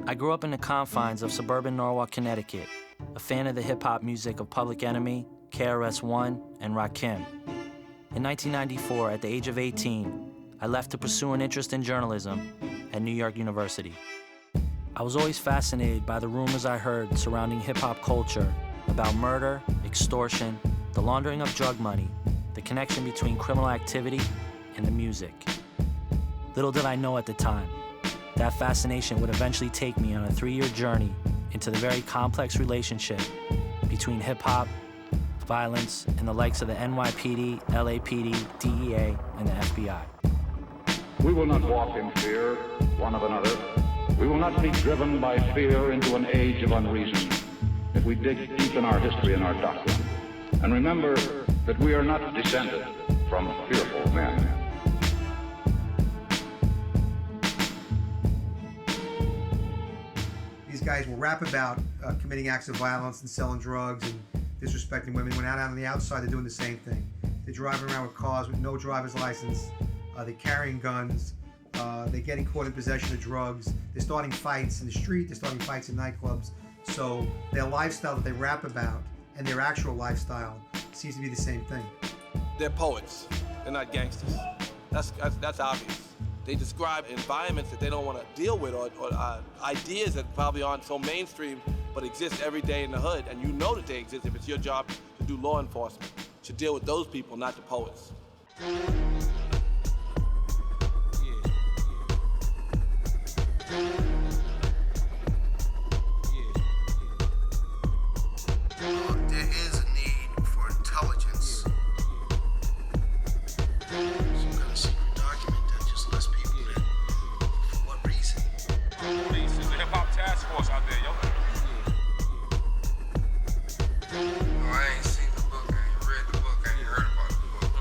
I grew up in the confines of suburban Norwalk, Connecticut, a fan of the hip-hop music of Public Enemy, KRS-One, and Rakim. In 1994, at the age of 18, I left to pursue an interest in journalism at New York University. I was always fascinated by the rumors I heard surrounding hip-hop culture about murder, extortion, the laundering of drug money, the connection between criminal activity and the music. Little did I know at the time, that fascination would eventually take me on a 3-year journey into the very complex relationship between hip-hop, violence, and the likes of the NYPD, LAPD, DEA, and the FBI. We will not walk in fear one of another. We will not be driven by fear into an age of unreason. If we dig deep in our history and our doctrine, and remember that we are not descended from fearful men. These guys will rap about committing acts of violence and selling drugs and disrespecting women. When out on the outside, they're doing the same thing. They're driving around with cars with no driver's license. They're carrying guns. They're getting caught in possession of drugs. They're starting fights in the street. They're starting fights in nightclubs. So their lifestyle that they rap about and their actual lifestyle seems to be the same thing. They're poets. They're not gangsters. That's obvious. They describe environments that they don't want to deal with or ideas that probably aren't so mainstream but exist every day in the hood, and you know that they exist if it's your job to do law enforcement. You should deal with those people, not the poets. There is a need for intelligence. Some kind of secret document that just lets people in. For what reason? Police, there's a hip-hop task force out there, yo. No, I ain't seen the book, I ain't read the book, I ain't heard about the book.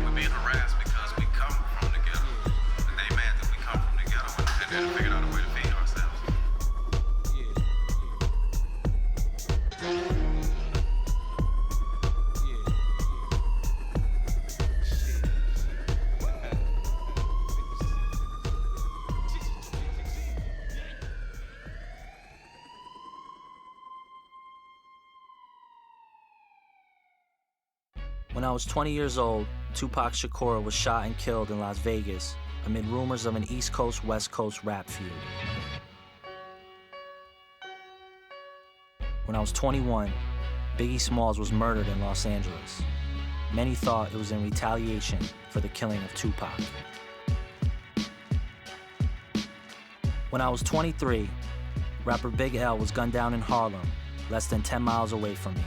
We're being harassed because we come from the ghetto. And they mad that we come from the ghetto and then figured out a way to feed ourselves. When I was 20 years old, Tupac Shakur was shot and killed in Las Vegas amid rumors of an East Coast-West Coast rap feud. When I was 21, Biggie Smalls was murdered in Los Angeles. Many thought it was in retaliation for the killing of Tupac. When I was 23, rapper Big L was gunned down in Harlem, less than 10 miles away from me.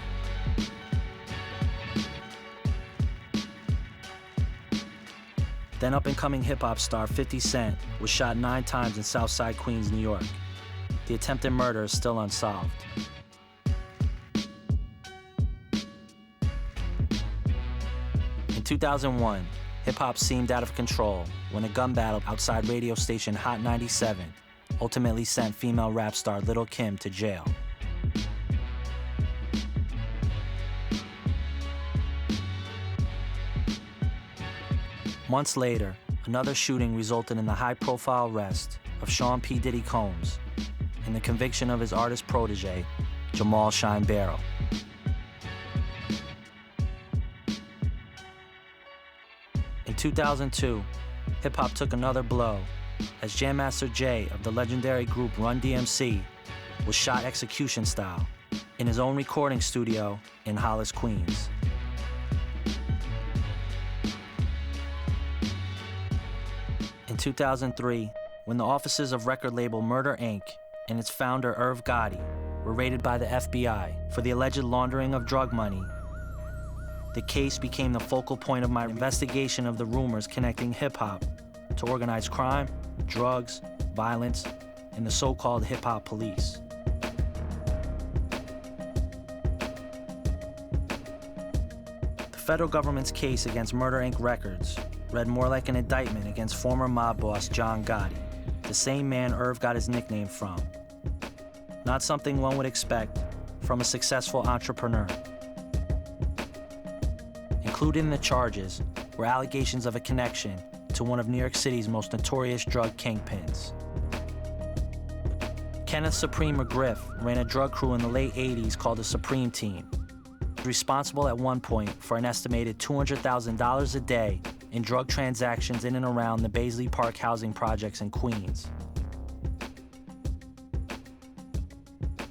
Then up-and-coming hip-hop star 50 Cent was shot 9 times in Southside Queens, New York. The attempted murder is still unsolved. In 2001, hip-hop seemed out of control when a gun battle outside radio station Hot 97 ultimately sent female rap star Lil' Kim to jail. Months later, another shooting resulted in the high-profile arrest of Sean P. Diddy Combs and the conviction of his artist protege, Jamal Shine Barrow. In 2002, hip-hop took another blow as Jam Master Jay of the legendary group Run DMC was shot execution style in his own recording studio in Hollis, Queens. In 2003, when the offices of record label Murder Inc. and its founder Irv Gotti were raided by the FBI for the alleged laundering of drug money, the case became the focal point of my investigation of the rumors connecting hip-hop to organized crime, drugs, violence, and the so-called hip-hop police. The federal government's case against Murder Inc. Records read more like an indictment against former mob boss John Gotti, the same man Irv got his nickname from. Not something one would expect from a successful entrepreneur. Included in the charges were allegations of a connection to one of New York City's most notorious drug kingpins. Kenneth Supreme McGriff ran a drug crew in the late 80s called the Supreme Team. Responsible at one point for an estimated $200,000 a day in drug transactions in and around the Baisley Park housing projects in Queens.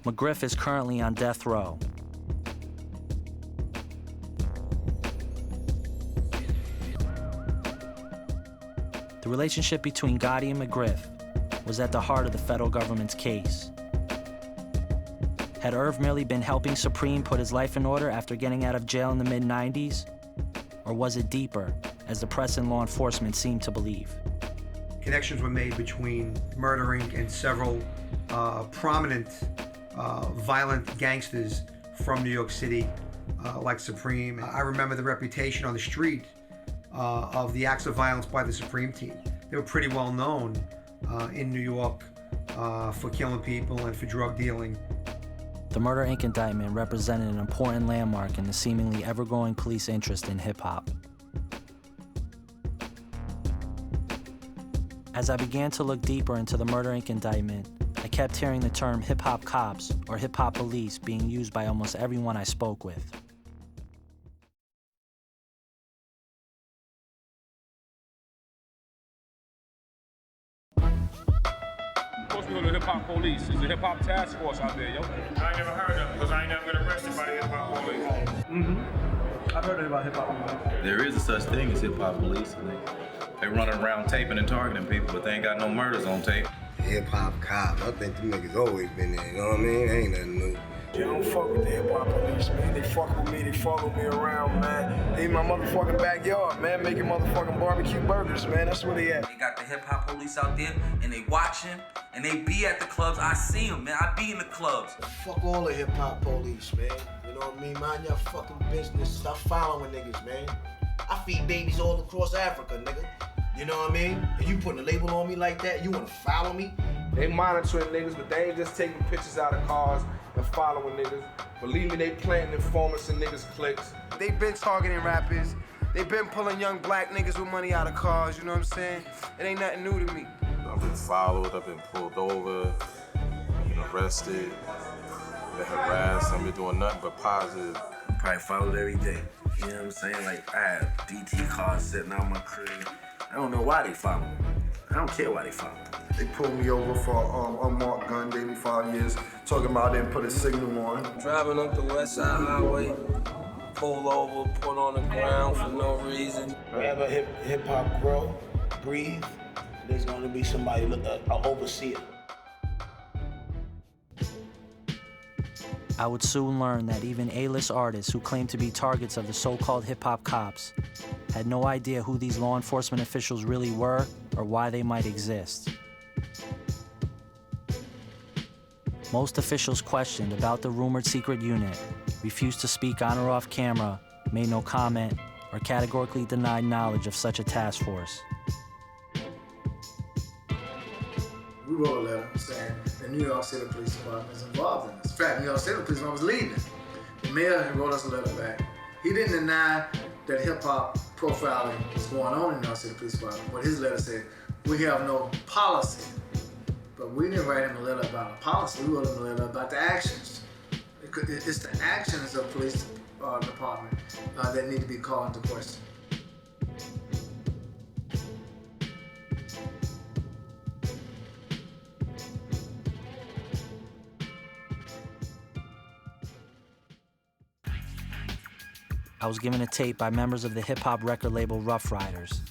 McGriff is currently on death row. The relationship between Gotti and McGriff was at the heart of the federal government's case. Had Irv merely been helping Supreme put his life in order after getting out of jail in the mid-90s? Or was it deeper, as the press and law enforcement seemed to believe? Connections were made between Murder Inc. and several prominent violent gangsters from New York City, like Supreme. I remember the reputation on the street of the acts of violence by the Supreme Team. They were pretty well known in New York for killing people and for drug dealing. The Murder Inc. indictment represented an important landmark in the seemingly ever-growing police interest in hip-hop. As I began to look deeper into the Murder Inc. indictment, I kept hearing the term hip-hop cops or hip-hop police being used by almost everyone I spoke with. Supposed to go to hip-hop police. There's a hip-hop task force out there, yo. I ain't never heard of it because I ain't never been arrested by the hip-hop police. I've heard about hip-hop police. There is a such thing as hip-hop police. They running around taping and targeting people, but they ain't got no murders on tape. Hip-hop cops, I think them niggas always been there, you know what I mean? Ain't nothing new. They don't fuck with the hip-hop police, man. They fuck with me, they follow me around, man. They in my motherfucking backyard, man, making motherfucking barbecue burgers, man. That's where they at. They got the hip-hop police out there, and they watching, and they be at the clubs. I see them, man. I be in the clubs. Fuck all the hip-hop police, man. You know what I mean? Mind your fucking business. Stop following niggas, man. I feed babies all across Africa, nigga. You know what I mean? And you putting a label on me like that, you wanna follow me? They monitoring niggas, but they ain't just taking pictures out of cars and following niggas. Believe me, they planting informants in niggas' cliques. They been targeting rappers. They been pulling young black niggas with money out of cars, you know what I'm saying? It ain't nothing new to me. I've been followed, I've been pulled over, I've been arrested, I've been harassed, I've been doing nothing but positive. Probably followed every day. You know what I'm saying? Like, I have DT cars sitting out my crib. I don't know why they follow me. I don't care why they follow me. They pulled me over for unmarked gun, gave me 5 years, talking about I didn't put a signal on. Driving up the West Side Highway, pull over, put on the ground for no reason. Wherever hip-hop grow, breathe, there's gonna be somebody, an overseer. I would soon learn that even A-list artists who claim to be targets of the so-called hip-hop cops had no idea who these law enforcement officials really were or why they might exist. Most officials questioned about the rumored secret unit refused to speak on or off camera, made no comment, or categorically denied knowledge of such a task force. We wrote a letter saying the New York City Police Department is involved in this. In fact, New York City Police Department was leading it. The mayor wrote us a letter back. He didn't deny that hip-hop profiling was going on in New York City Police Department, but his letter said, we have no policy. But we didn't write him a letter about a policy, we wrote him a letter about the actions. It's the actions of the police department that need to be called into question. I was given a tape by members of the hip-hop record label Rough Riders.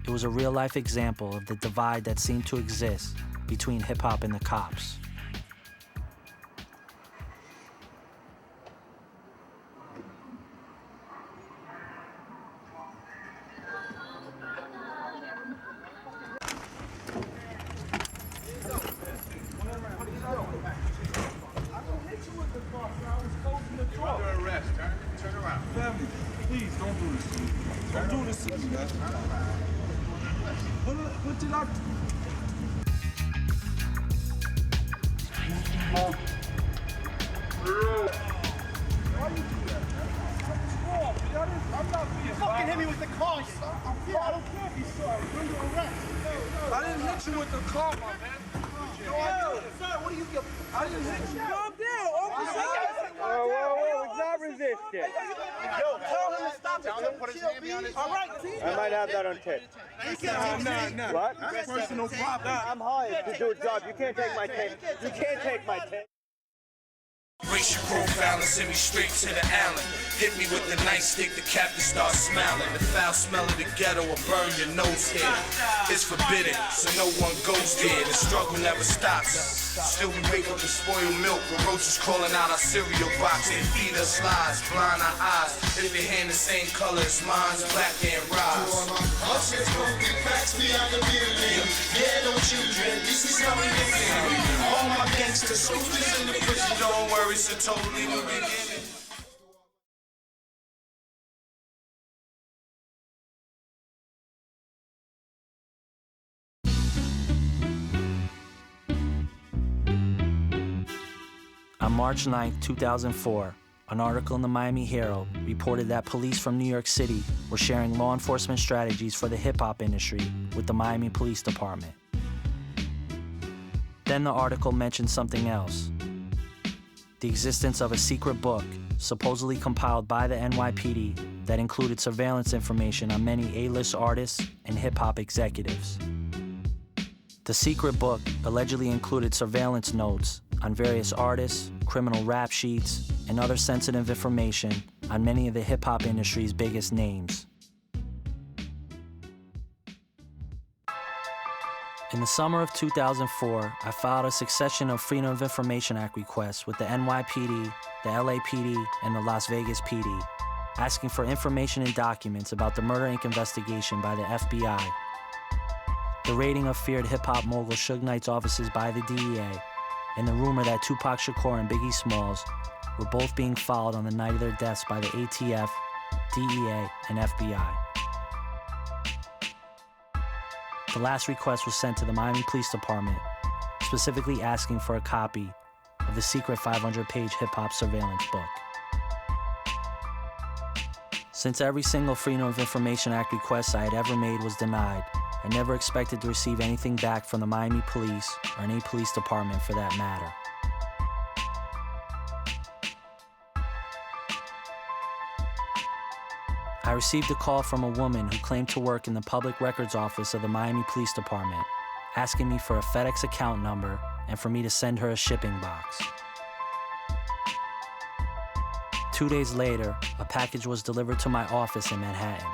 It was a real-life example of the divide that seemed to exist between hip-hop and the cops. Please don't do this to me. Don't do this to me, man. What did I do? Why you do that, man? What's wrong? I'm not being fucking hit me with the car. I don't care if he's sorry. We're under arrest. I didn't hit you with the car, my man. Sir, what do you get? How do you hit you? Calm down, officer. Whoa, it's not resisting. Yo, tell him to stop. Tell him to put his hand behind his. All right, I might have that on tape. Nah. What? That's personal property. I'm hired to do a job. You can't take my tape. You can't take my tape. Racial profiling send me straight to the island. Hit me with the nightstick, the captain starts smiling. The foul smell of the ghetto will burn your nose here. It's forbidden, so no one goes there. The struggle never stops. Still we wake up to spoiled milk with roaches crawling out our cereal box. They feed us lies, blind our eyes. If they hand the same color as mine's, black and rise. Upstairs broken cracks beyond the building. Ghetto children, this is how we live. All my gangster soldiers in the prison, don't worry. It's a totally new beginning. On March 9, 2004, an article in the Miami Herald reported that police from New York City were sharing law enforcement strategies for the hip-hop industry with the Miami Police Department. Then the article mentioned something else. The existence of a secret book, supposedly compiled by the NYPD, that included surveillance information on many A-list artists and hip-hop executives. The secret book allegedly included surveillance notes on various artists, criminal rap sheets, and other sensitive information on many of the hip-hop industry's biggest names. In the summer of 2004, I filed a succession of Freedom of Information Act requests with the NYPD, the LAPD, and the Las Vegas PD, asking for information and documents about the Murder Inc. investigation by the FBI, the raiding of feared hip-hop mogul Suge Knight's offices by the DEA, and the rumor that Tupac Shakur and Biggie Smalls were both being followed on the night of their deaths by the ATF, DEA, and FBI. The last request was sent to the Miami Police Department, specifically asking for a copy of the secret 500-page hip-hop surveillance book. Since every single Freedom of Information Act request I had ever made was denied, I never expected to receive anything back from the Miami Police or any police department for that matter. I received a call from a woman who claimed to work in the public records office of the Miami Police Department, asking me for a FedEx account number and for me to send her a shipping box. 2 days later, a package was delivered to my office in Manhattan.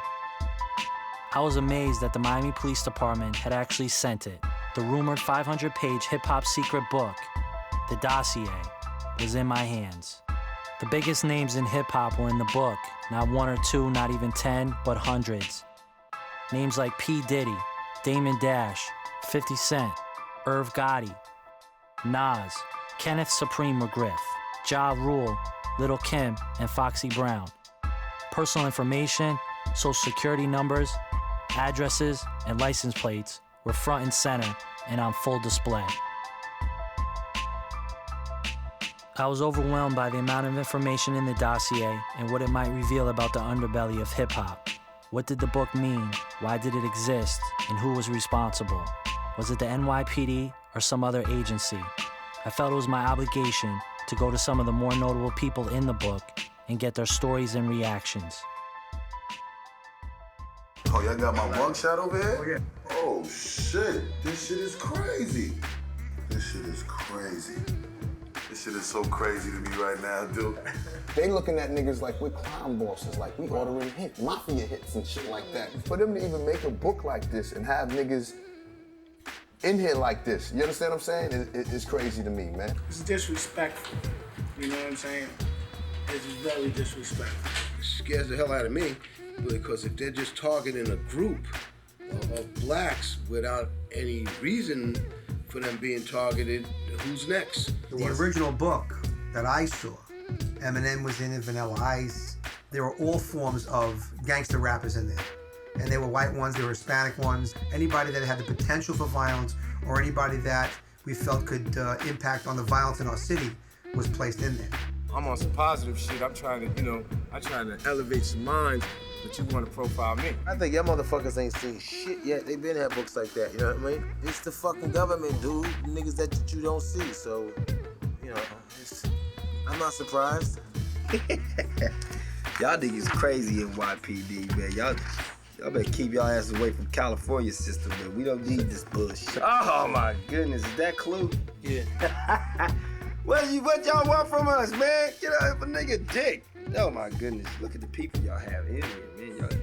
I was amazed that the Miami Police Department had actually sent it. The rumored 500-page hip-hop secret book, the dossier, was in my hands. The biggest names in hip-hop were in the book, not one or two, not even 10, but hundreds. Names like P. Diddy, Damon Dash, 50 Cent, Irv Gotti, Nas, Kenneth Supreme McGriff, Ja Rule, Lil' Kim, and Foxy Brown. Personal information, social security numbers, addresses, and license plates were front and center and on full display. I was overwhelmed by the amount of information in the dossier and what it might reveal about the underbelly of hip-hop. What did the book mean? Why did it exist? And who was responsible? Was it the NYPD or some other agency? I felt it was my obligation to go to some of the more notable people in the book and get their stories and reactions. Oh, y'all got my mugshot over here? Oh, yeah. Oh, shit. This shit is crazy. This shit is crazy. This shit is so crazy to me right now, dude. They looking at niggas like we're crime bosses, like we ordering hits, mafia hits and shit like that. For them to even make a book like this and have niggas in here like this, you understand what I'm saying? It's crazy to me, man. It's disrespectful, you know what I'm saying? It's very disrespectful. It scares the hell out of me, because if they're just targeting a group of blacks without any reason for them being targeted, who's next? The original book that I saw, Eminem was in it, Vanilla Ice. There were all forms of gangster rappers in there. And they were white ones, they were Hispanic ones. Anybody that had the potential for violence or anybody that we felt could impact on the violence in our city was placed in there. I'm on some positive shit. I'm trying to, I'm trying to elevate some minds. but you want to profile me. I think y'all motherfuckers ain't seen shit yet. They been had books like that, you know what I mean? It's the fucking government, dude. Niggas that you don't see, so, you know, I'm not surprised. Y'all niggas crazy in YPD, man. Y'all better keep y'all asses away from California system, man. We don't need this bullshit. Oh my goodness, is that Clue? Yeah. What y'all want from us, man? Get out of a nigga dick. Oh my goodness, look at the people y'all have in here, man.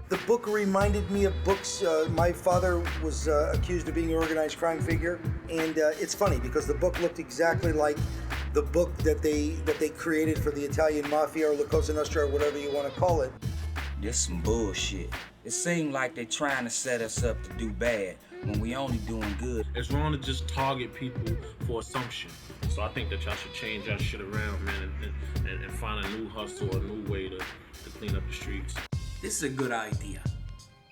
The book reminded me of books. My father was accused of being an organized crime figure, and it's funny because the book looked exactly like the book that they created for the Italian Mafia or La Cosa Nostra or whatever you want to call it. This some bullshit. It seemed like they're trying to set us up to do bad when we only doing good. It's wrong to just target people for assumption. So I think that y'all should change y'all shit around, man, and find a new hustle or a new way to clean up the streets. This is a good idea.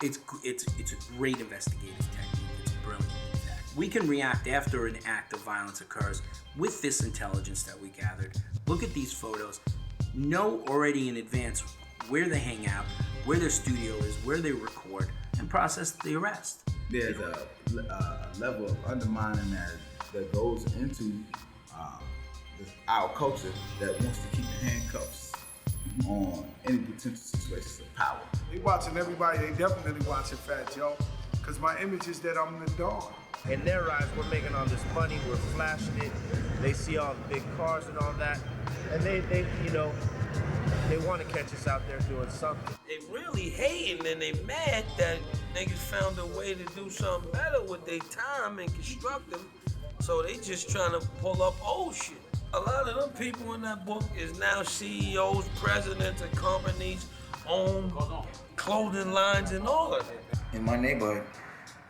It's a great investigative technique. It's brilliant, in fact. We can react after an act of violence occurs with this intelligence that we gathered. Look at these photos. Know already in advance where they hang out, where their studio is, where they record, and process the arrest. There's a level of undermining that goes into our culture that wants to keep the handcuffs on any potential situations of power. They watching everybody. They definitely watching Fat Joe, because my image is that I'm the Don. In their eyes, we're making all this money, we're flashing it. They see all the big cars and all that, and they want to catch us out there doing something. They really hating and they mad that niggas found a way to do something better with their time and construct them. So they just trying to pull up old shit. A lot of them people in that book is now CEOs, presidents of companies, own clothing lines and all of it. In my neighborhood,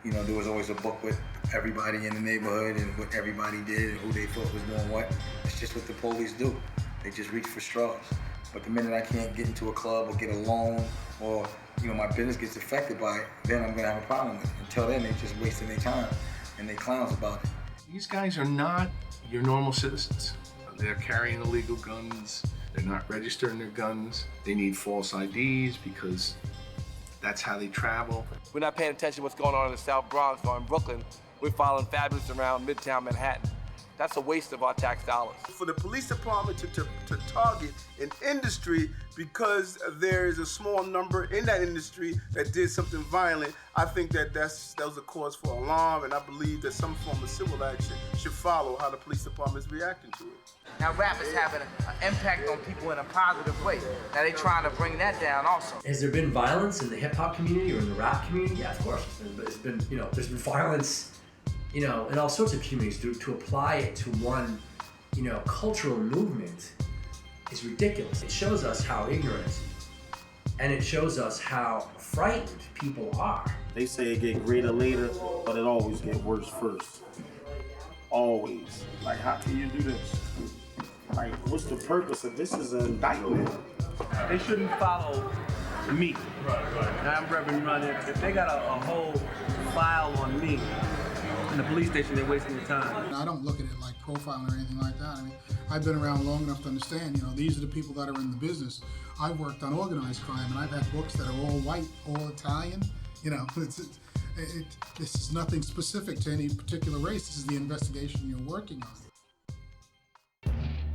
there was always a book with everybody in the neighborhood and what everybody did and who they thought was doing what. It's just what the police do. They just reach for straws. But the minute I can't get into a club or get a loan or, my business gets affected by it, then I'm gonna have a problem with it. Until then, they're just wasting their time and they clowns about it. These guys are not your normal citizens. They're carrying illegal guns. They're not registering their guns. They need false IDs because that's how they travel. We're not paying attention to what's going on in the South Bronx or in Brooklyn. We're following Fabulous around Midtown Manhattan. That's a waste of our tax dollars. For the police department to target an industry because there is a small number in that industry that did something violent, I think that was a cause for alarm, and I believe that some form of civil action should follow how the police department is reacting to it. Now rap is having an impact on people in a positive way. Now they trying to bring that down also. Has there been violence in the hip hop community or in the rap community? Yeah, of course. There's been there's been violence, in all sorts of communities. To apply it to one, cultural movement is ridiculous. It shows us how ignorant and it shows us how frightened people are. They say it get greater later, but it always get worse first. Always. Like, how can you do this? Like, what's the purpose of this? Is an indictment. They shouldn't follow me. Now I'm Reverend running. If they got a whole file on me in the police station, they're wasting their time. I don't look at it like profiling or anything like that. I mean, I've been around long enough to understand, these are the people that are in the business. I've worked on organized crime, and I've had books that are all white, all Italian. This is nothing specific to any particular race. This is the investigation you're working on.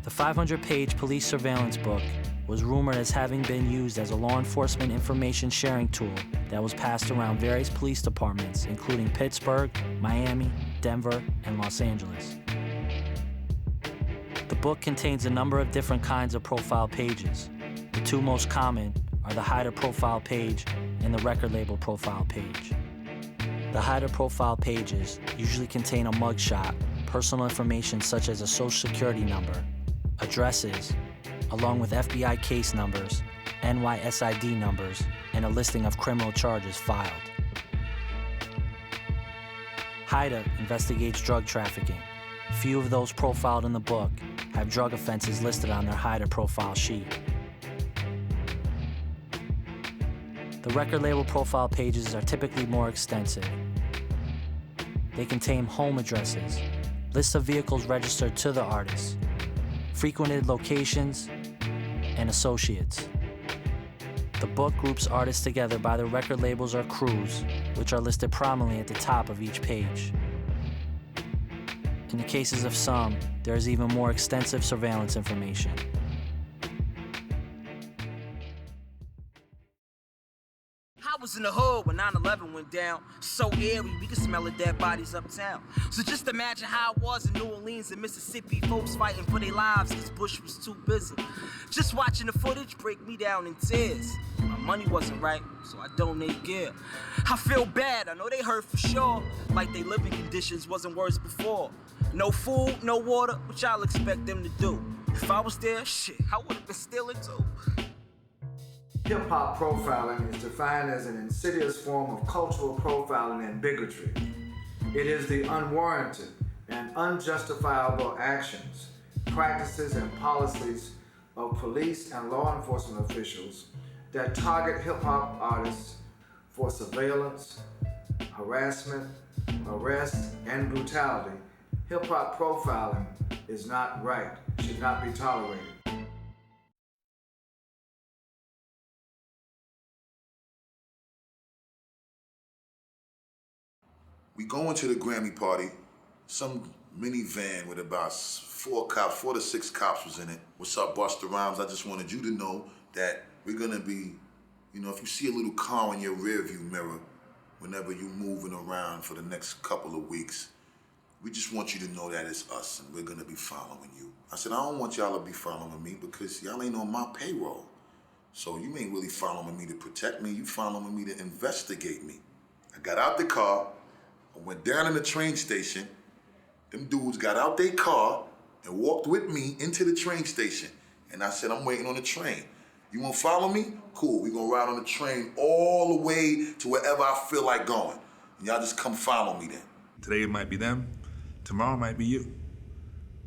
The 500-page police surveillance book was rumored as having been used as a law enforcement information sharing tool that was passed around various police departments, including Pittsburgh, Miami, Denver, and Los Angeles. The book contains a number of different kinds of profile pages. The two most common are the hider profile page and the record label profile page. The hider profile pages usually contain a mugshot, personal information such as a social security number, addresses, along with FBI case numbers, NYSID numbers, and a listing of criminal charges filed. HIDA investigates drug trafficking. Few of those profiled in the book have drug offenses listed on their HIDA profile sheet. The record label profile pages are typically more extensive. They contain home addresses, lists of vehicles registered to the artist, frequented locations, and associates. The book groups artists together by their record labels or crews, which are listed prominently at the top of each page. In the cases of some, there is even more extensive surveillance information. I was in the hood when 9/11 went down. So eerie, we could smell the dead bodies uptown. So just imagine how it was in New Orleans and Mississippi. Folks fighting for their lives because Bush was too busy. Just watching the footage break me down in tears. My money wasn't right, so I donate gear. I feel bad, I know they hurt for sure. Like they living conditions wasn't worse before. No food, no water, which I'll expect them to do. If I was there, shit, I would have been stealing too. Hip-hop profiling is defined as an insidious form of cultural profiling and bigotry. It is the unwarranted and unjustifiable actions, practices, and policies of police and law enforcement officials that target hip-hop artists for surveillance, harassment, arrest, and brutality. Hip-hop profiling is not right, should not be tolerated. We go into the Grammy party, some minivan with about 4 to 6 cops was in it. What's up, Busta Rhymes? I just wanted you to know that we're gonna be, if you see a little car in your rearview mirror, whenever you're moving around for the next couple of weeks, we just want you to know that it's us and we're gonna be following you. I said, I don't want y'all to be following me because y'all ain't on my payroll. So you ain't really following me to protect me, you following me to investigate me. I got out the car, I went down in the train station. Them dudes got out their car and walked with me into the train station. And I said, I'm waiting on the train. You wanna follow me? Cool, we gonna ride on the train all the way to wherever I feel like going. And y'all just come follow me then. Today it might be them, tomorrow it might be you.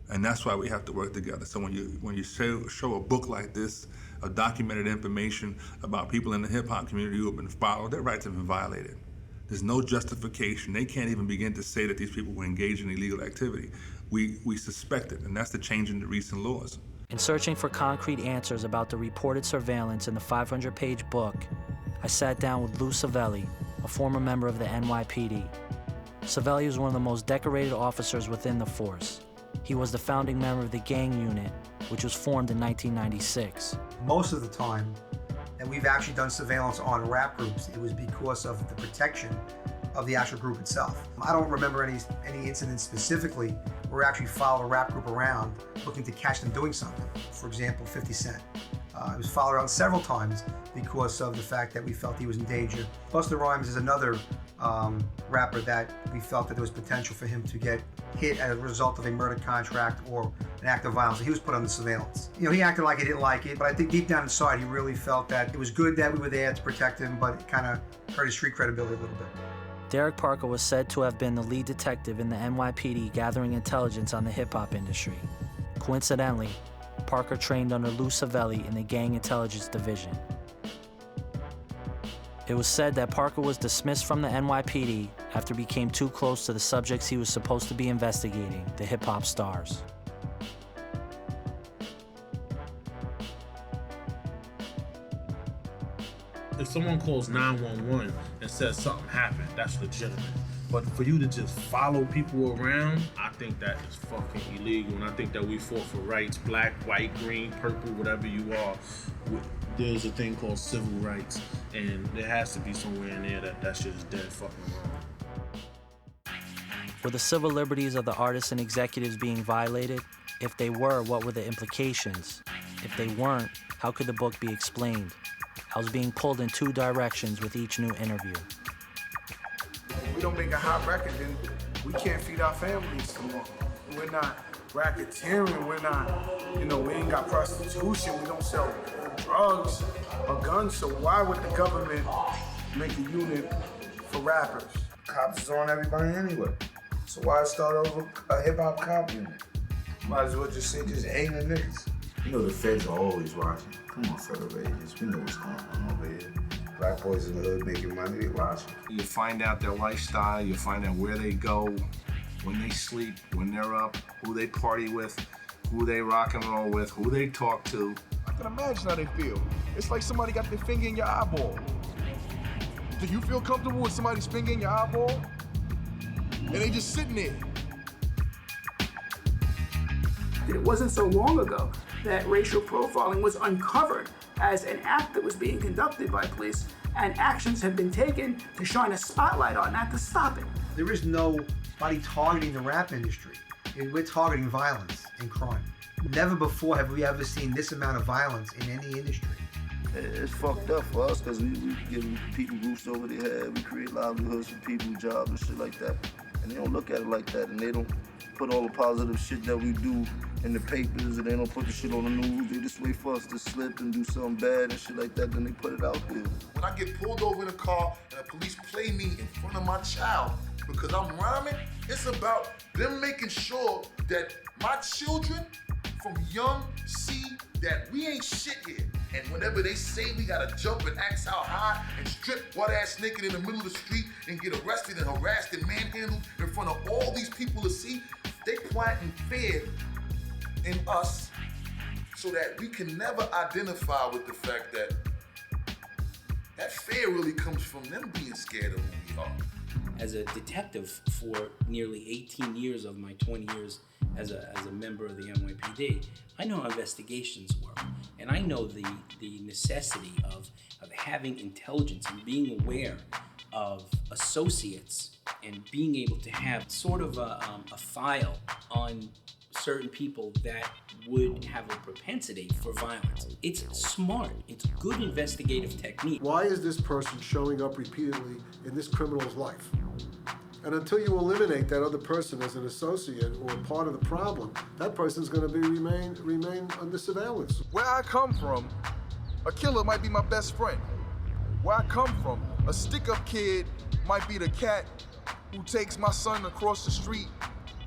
And that's why we have to work together. So when you show a book like this, of documented information about people in the hip hop community who have been followed, their rights have been violated. There's no justification. They can't even begin to say that these people were engaged in illegal activity. We suspect it, and that's the change in the recent laws. In searching for concrete answers about the reported surveillance in the 500-page book, I sat down with Lou Savelli, a former member of the NYPD. Savelli was one of the most decorated officers within the force. He was the founding member of the gang unit, which was formed in 1996. Most of the time that we've actually done surveillance on rap groups, it was because of the protection of the actual group itself. I don't remember any incidents specifically where we actually followed a rap group around looking to catch them doing something. For example, 50 Cent. It was followed around several times because of the fact that we felt he was in danger. Busta Rhymes is another rapper that we felt that there was potential for him to get hit as a result of a murder contract or an act of violence. He was put under surveillance. He acted like he didn't like it, but I think deep down inside he really felt that it was good that we were there to protect him, but it kind of hurt his street credibility a little bit. Derek Parker was said to have been the lead detective in the NYPD gathering intelligence on the hip-hop industry. Coincidentally, Parker trained under Lou Savelli in the Gang Intelligence Division. It was said that Parker was dismissed from the NYPD after he became too close to the subjects he was supposed to be investigating, the hip-hop stars. If someone calls 911 and says something happened, that's legitimate. But for you to just follow people around, I think that is fucking illegal. And I think that we fought for rights, black, white, green, purple, whatever you are. There's a thing called civil rights, and there has to be somewhere in there that shit is dead fucking wrong. Were the civil liberties of the artists and executives being violated? If they were, what were the implications? If they weren't, how could the book be explained? I was being pulled in two directions with each new interview. If we don't make a hot record, then we can't feed our families tomorrow. We're not racketeering, we're not, we ain't got prostitution, we don't sell drugs or guns, so why would the government make a unit for rappers? Cops is on everybody anyway. So why start over a hip-hop cop unit? Might as well just say, just aim the niggas. The feds are always watching. Come on, federal agents, we know what's going on over here. Black boys in the hood making money, they watching. You find out their lifestyle, you find out where they go, when they sleep, when they're up, who they party with, who they rock and roll with, who they talk to. can imagine how they feel. It's like somebody got their finger in your eyeball. Do you feel comfortable with somebody's finger in your eyeball? And they just sitting there. It wasn't so long ago that racial profiling was uncovered as an act that was being conducted by police, and actions have been taken to shine a spotlight on that to stop it. There is nobody targeting the rap industry. We're targeting violence and crime. Never before have we ever seen this amount of violence in any industry. It's fucked up for us because we give people roofs over their head, we create livelihoods for people, jobs and shit like that. And they don't look at it like that, and they don't put all the positive shit that we do in the papers, and they don't put the shit on the news. They just wait for us to slip and do something bad and shit like that, then they put it out there. When I get pulled over in a car and the police play me in front of my child because I'm rhyming, it's about them making sure that my children from young see that we ain't shit here. And whenever they say we gotta jump and act how high and strip butt-ass naked in the middle of the street and get arrested and harassed and manhandled in front of all these people to see, they planting fear in us so that we can never identify with the fact that that fear really comes from them being scared of who we are. As a detective for nearly 18 years of my 20 years as a member of the NYPD, I know how investigations work, and I know the necessity of having intelligence and being aware of associates and being able to have sort of a file on certain people that would have a propensity for violence. It's smart. It's good investigative technique. Why is this person showing up repeatedly in this criminal's life? And until you eliminate that other person as an associate or part of the problem, that person's going to remain under surveillance. Where I come from, a killer might be my best friend. Where I come from, a stick-up kid might be the cat who takes my son across the street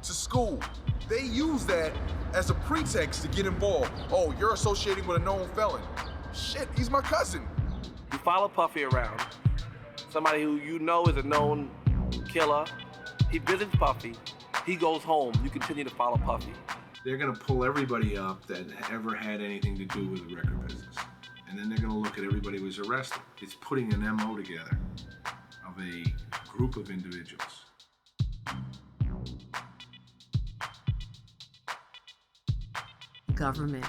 to school. They use that as a pretext to get involved. Oh, you're associating with a known felon. Shit, he's my cousin. You follow Puffy around, somebody who you know is a known killer. He visits Puffy, he goes home, you continue to follow Puffy. They're gonna pull everybody up that ever had anything to do with the record business. And then they're gonna look at everybody who was arrested. It's putting an MO together of a group of individuals. Government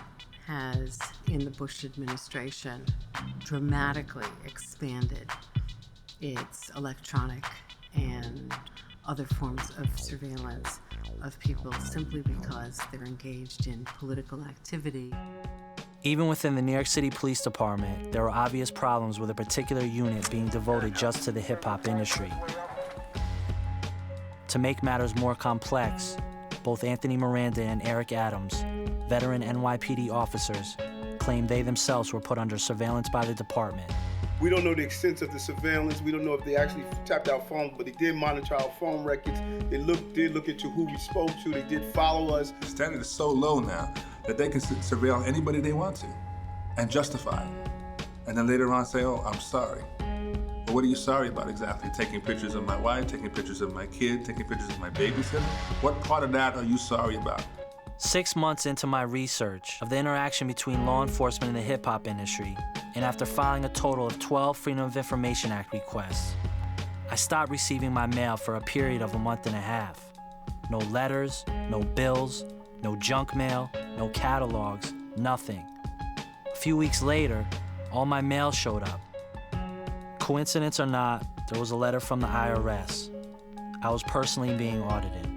has, in the Bush administration, dramatically expanded its electronic and other forms of surveillance of people simply because they're engaged in political activity. Even within the New York City Police Department, there are obvious problems with a particular unit being devoted just to the hip-hop industry. To make matters more complex, both Anthony Miranda and Eric Adams, veteran NYPD officers, claim they themselves were put under surveillance by the department. We don't know the extent of the surveillance. We don't know if they actually tapped our phones, but they did monitor our phone records. They did look into who we spoke to. They did follow us. The standard is so low now that they can surveil anybody they want to and justify it. And then later on say, oh, I'm sorry. But what are you sorry about exactly? Taking pictures of my wife, taking pictures of my kid, taking pictures of my babysitter? What part of that are you sorry about? 6 months into my research of the interaction between law enforcement and the hip-hop industry, and after filing a total of 12 Freedom of Information Act requests, I stopped receiving my mail for a period of a month and a half. No letters, no bills, no junk mail, no catalogs, nothing. A few weeks later, all my mail showed up. Coincidence or not, there was a letter from the IRS. I was personally being audited.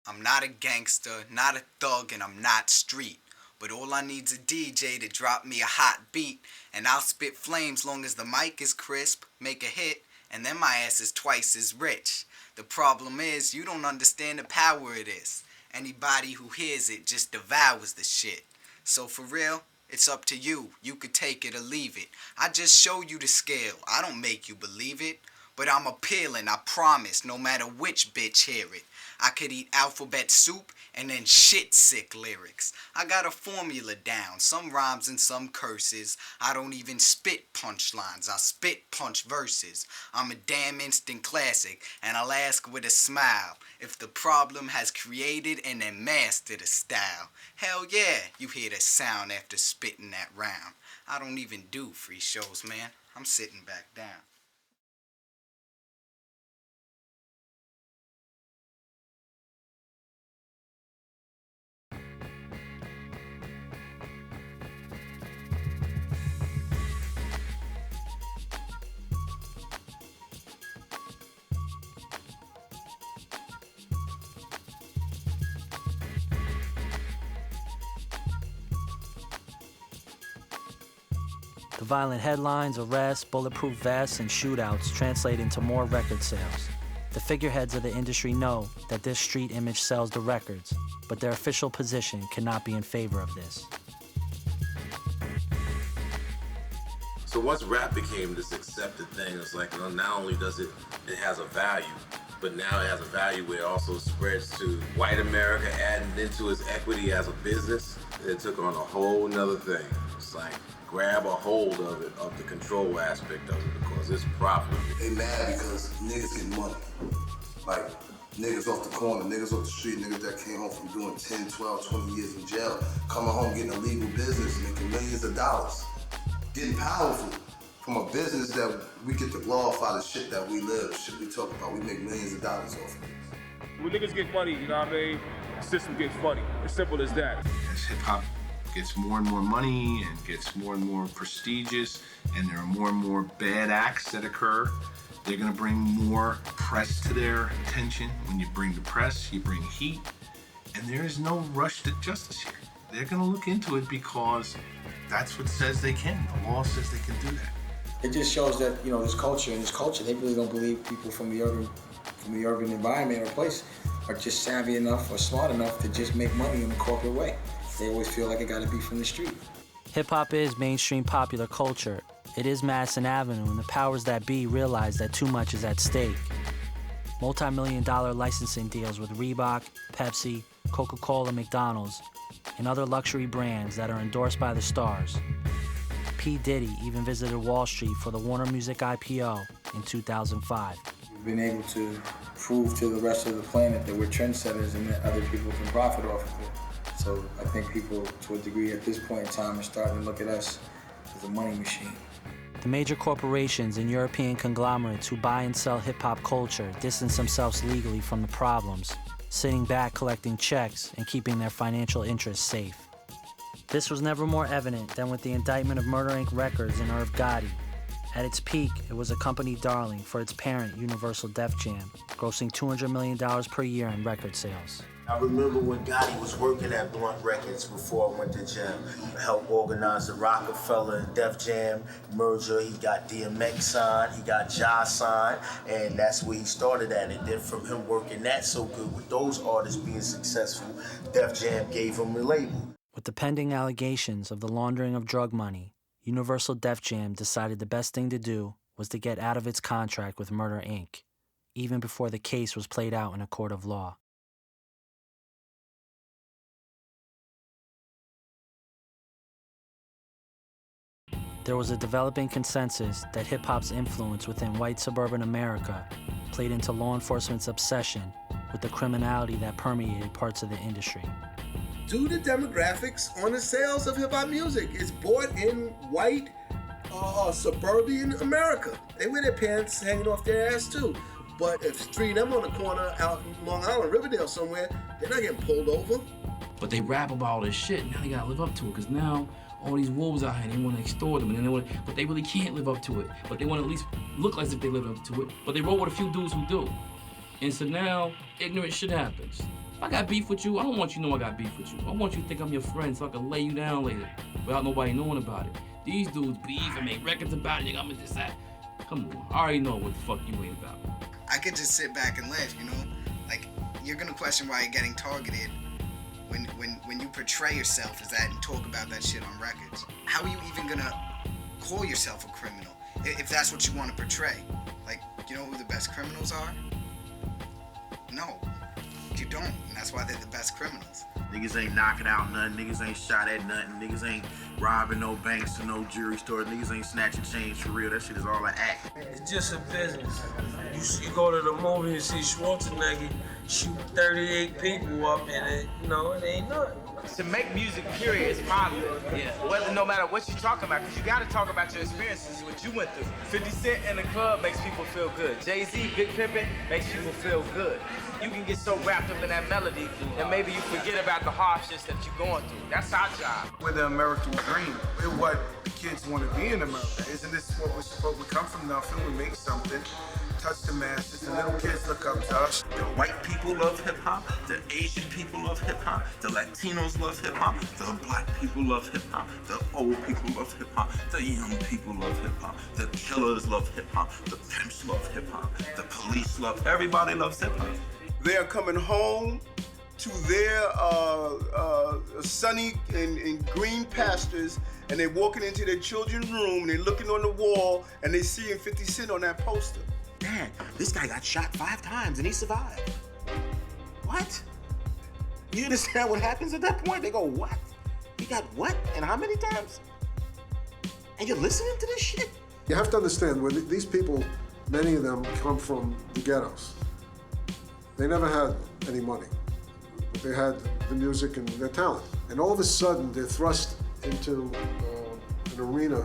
I'm not a gangster, not a thug, and I'm not street. But all I need's a DJ to drop me a hot beat, and I'll spit flames long as the mic is crisp, make a hit, and then my ass is twice as rich. The problem is, you don't understand the power of this. Anybody who hears it just devours the shit. So for real, it's up to you. You could take it or leave it. I just show you the scale. I don't make you believe it. But I'm appealing, I promise, no matter which bitch hear it. I could eat alphabet soup and then shit sick lyrics. I got a formula down, some rhymes and some curses. I don't even spit punchlines, I spit punch verses. I'm a damn instant classic, and I'll ask with a smile if the problem has created and then mastered a style. Hell yeah, you hear the sound after spitting that round. I don't even do free shows, man. I'm sitting back down. The violent headlines, arrests, bulletproof vests, and shootouts translate into more record sales. The figureheads of the industry know that this street image sells the records, but their official position cannot be in favor of this. So once rap became this accepted thing, it's like, not only does it has a value, but now it has a value where it also spreads to white America, adding into its equity as a business. It took on a whole nother thing. It's like, grab a hold of it, of the control aspect of it, because it's profitable. They mad because niggas get money. Like, niggas off the corner, niggas off the street, niggas that came home from doing 10, 12, 20 years in jail, coming home getting a legal business, making millions of dollars. Getting powerful from a business that we get to glorify the shit that we live, the shit we talk about. We make millions of dollars off of it. When niggas get money, you know what I mean? The system gets funny. As simple as that. As hip-hop gets more and more money and gets more and more prestigious, and there are more and more bad acts that occur, they're gonna bring more press to their attention. When you bring the press, you bring heat, and there is no rush to justice here. They're gonna look into it because that's what says they can. The law says they can do that. It just shows that, this culture, they really don't believe people from the urban environment or place are just savvy enough or smart enough to just make money in a corporate way. They always feel like it gotta be from the street. Hip-hop is mainstream popular culture. It is Madison Avenue, and the powers that be realize that too much is at stake. Multi-million-dollar licensing deals with Reebok, Pepsi, Coca-Cola, McDonald's, and other luxury brands that are endorsed by the stars. P. Diddy even visited Wall Street for the Warner Music IPO in 2005. We've been able to prove to the rest of the planet that we're trendsetters and that other people can profit off of it. So I think people, to a degree at this point in time, are starting to look at us as a money machine. The major corporations and European conglomerates who buy and sell hip-hop culture distance themselves legally from the problems, sitting back collecting checks and keeping their financial interests safe. This was never more evident than with the indictment of Murder Inc. Records and Irv Gotti. At its peak, it was a company darling for its parent, Universal Def Jam, grossing $200 million per year in record sales. I remember when Gotti was working at Blunt Records before I went to jam. I helped organize the Rockefeller and Def Jam merger. He got DMX signed, he got Ja signed, and that's where he started at. And then from him working that so good with those artists being successful, Def Jam gave him a label. With the pending allegations of the laundering of drug money, Universal Def Jam decided the best thing to do was to get out of its contract with Murder Inc., even before the case was played out in a court of law. There was a developing consensus that hip-hop's influence within white suburban America played into law enforcement's obsession with the criminality that permeated parts of the industry. Do the demographics on the sales of hip-hop music. It's bought in white, suburban America. They wear their pants hanging off their ass too. But if three of them on the corner out in Long Island, Riverdale somewhere, they're not getting pulled over. But they rap about all this shit. Now they gotta live up to it, because now all these wolves out here, they want to extort them, and but they really can't live up to it. But they want to at least look as if they live up to it. But they roll with a few dudes who do. And so now, ignorant shit happens. If I got beef with you, I don't want you to know I got beef with you. I want you to think I'm your friend so I can lay you down later without nobody knowing about it. These dudes beef and make records about it. I'm just that. Come on, I already know what the fuck you ain't about. I could just sit back and laugh, Like, you're gonna question why you're getting targeted when you portray yourself as that and talk about that shit on records. How are you even gonna call yourself a criminal if that's what you want to portray? Like, You know who the best criminals are? No, you don't, and that's why they're the best criminals. Niggas ain't knocking out nothing, niggas ain't shot at nothing, niggas ain't robbing no banks or no jewelry stores, niggas ain't snatching change for real, that shit is all an act. It's just a business. You go to the movie and see Schwarzenegger shoot 38 people up in it, it ain't nothing. To make music, period, is popular. Yeah. Whether, no matter what you're talking about, because you got to talk about your experiences, what you went through. 50 Cent in the club makes people feel good. Jay-Z, Big Pimpin' makes people feel good. You can get so wrapped up in that melody that maybe you forget about the hardships that you're going through. That's our job. We're the American dream. We're what the kids want to be in America. Isn't this what we're supposed to? We come from nothing, we make something, touch the masses, the little kids look up to us. The white people love hip-hop, the Asian people love hip-hop, the Latinos love hip-hop, the black people love hip-hop, the old people love hip-hop, the young people love hip-hop, the killers love hip-hop, the pimps love hip-hop, the police love, everybody loves hip-hop. They are coming home to their sunny and green pastures, and they're walking into their children's room, and they're looking on the wall, and they're seeing 50 Cent on that poster. Dad, this guy got shot 5 times and he survived. What? You understand what happens at that point? They go, what? He got what? And how many times? And you're listening to this shit? You have to understand, when these people, many of them come from the ghettos. They never had any money. They had the music and their talent. And all of a sudden, they're thrust into an arena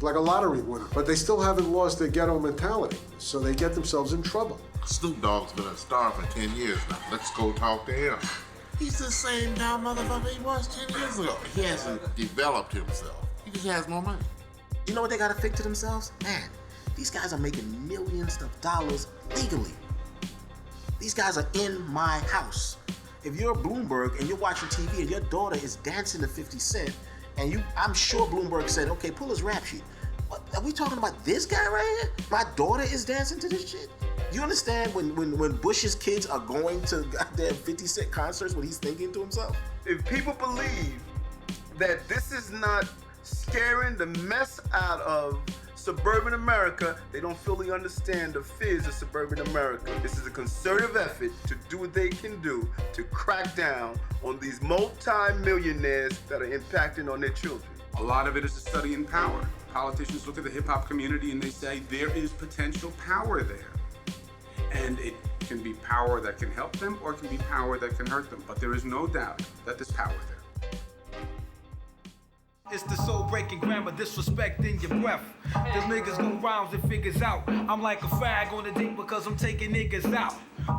like a lottery winner. But they still haven't lost their ghetto mentality, so they get themselves in trouble. Snoop Dogg's been a star for 10 years now. Let's go talk to him. He's the same damn motherfucker he was 10 years ago. He hasn't developed himself. He just has more money. You know what they gotta think to themselves? Man, these guys are making millions of dollars legally. These guys are in my house. If you're Bloomberg and you're watching TV and your daughter is dancing to 50 Cent, and I'm sure Bloomberg said, okay, pull his rap sheet. What, are we talking about this guy right here? My daughter is dancing to this shit? You understand when Bush's kids are going to goddamn 50 Cent concerts, what he's thinking to himself? If people believe that this is not scaring the mess out of suburban America, they don't fully understand the fears of suburban America. This is a concerted effort to do what they can do to crack down on these multi-millionaires that are impacting on their children. A lot of it is a study in power. Politicians look at the hip-hop community and they say there is potential power there. And it can be power that can help them or it can be power that can hurt them. But there is no doubt that there's power there. It's the soul-breaking grammar, disrespecting your breath. Them niggas go rhymes and figures out. I'm like a fag on a dick because I'm taking niggas out.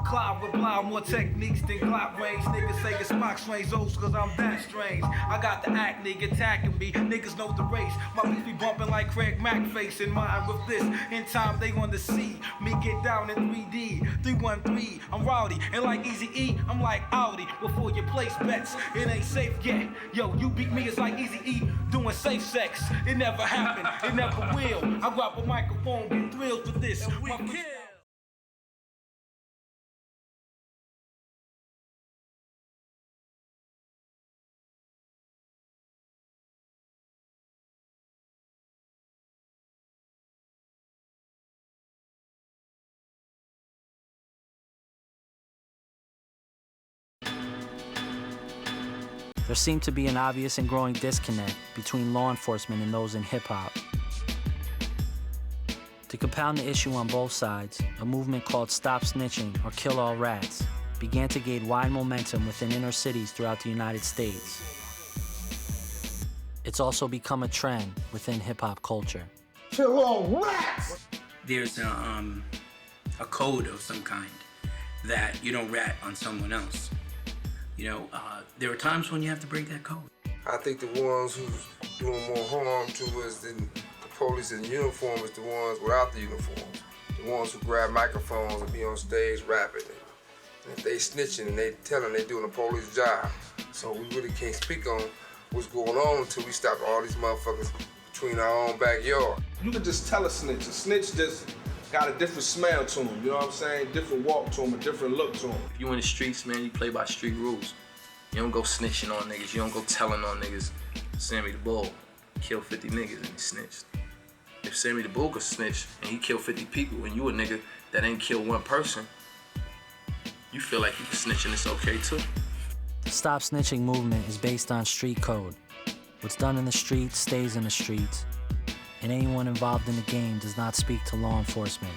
Clive with blind, more techniques than Glock range. Niggas say it's Spock strange, those cause I'm that strange. I got the act, nigga attacking me. Niggas know the race. My beats be bumping like Craig Mack face in mind with this. In time they wanna see me get down in 3D. 313, I'm rowdy. And like Easy E, I'm like Audi. Before you place bets, it ain't safe yet. Yo, you beat me, it's like Easy E doing safe sex. It never happened, it never will. I grab a microphone, get thrilled with this. And we kill. There seemed to be an obvious and growing disconnect between law enforcement and those in hip-hop. To compound the issue on both sides, a movement called Stop Snitching or Kill All Rats began to gain wide momentum within inner cities throughout the United States. It's also become a trend within hip-hop culture. Kill all rats! There's a code of some kind that you don't rat on someone else. You know, there are times when you have to break that code. I think the ones who's doing more harm to us than the police in uniform is the ones without the uniforms. The ones who grab microphones and be on stage rapping. And if they snitching and they telling they doing a police job. So we really can't speak on what's going on until we stop all these motherfuckers between our own backyard. You can just tell a snitch. A snitch just got a different smell to him, you know what I'm saying? Different walk to him, a different look to him. If you in the streets, man, you play by street rules. You don't go snitching on niggas. You don't go telling on niggas. Sammy the Bull killed 50 niggas and he snitched. If Sammy the Bull could snitch and he killed 50 people and you a nigga, that ain't killed one person, you feel like you can snitch and it's okay too. The Stop Snitching movement is based on street code. What's done in the streets stays in the streets, and anyone involved in the game does not speak to law enforcement.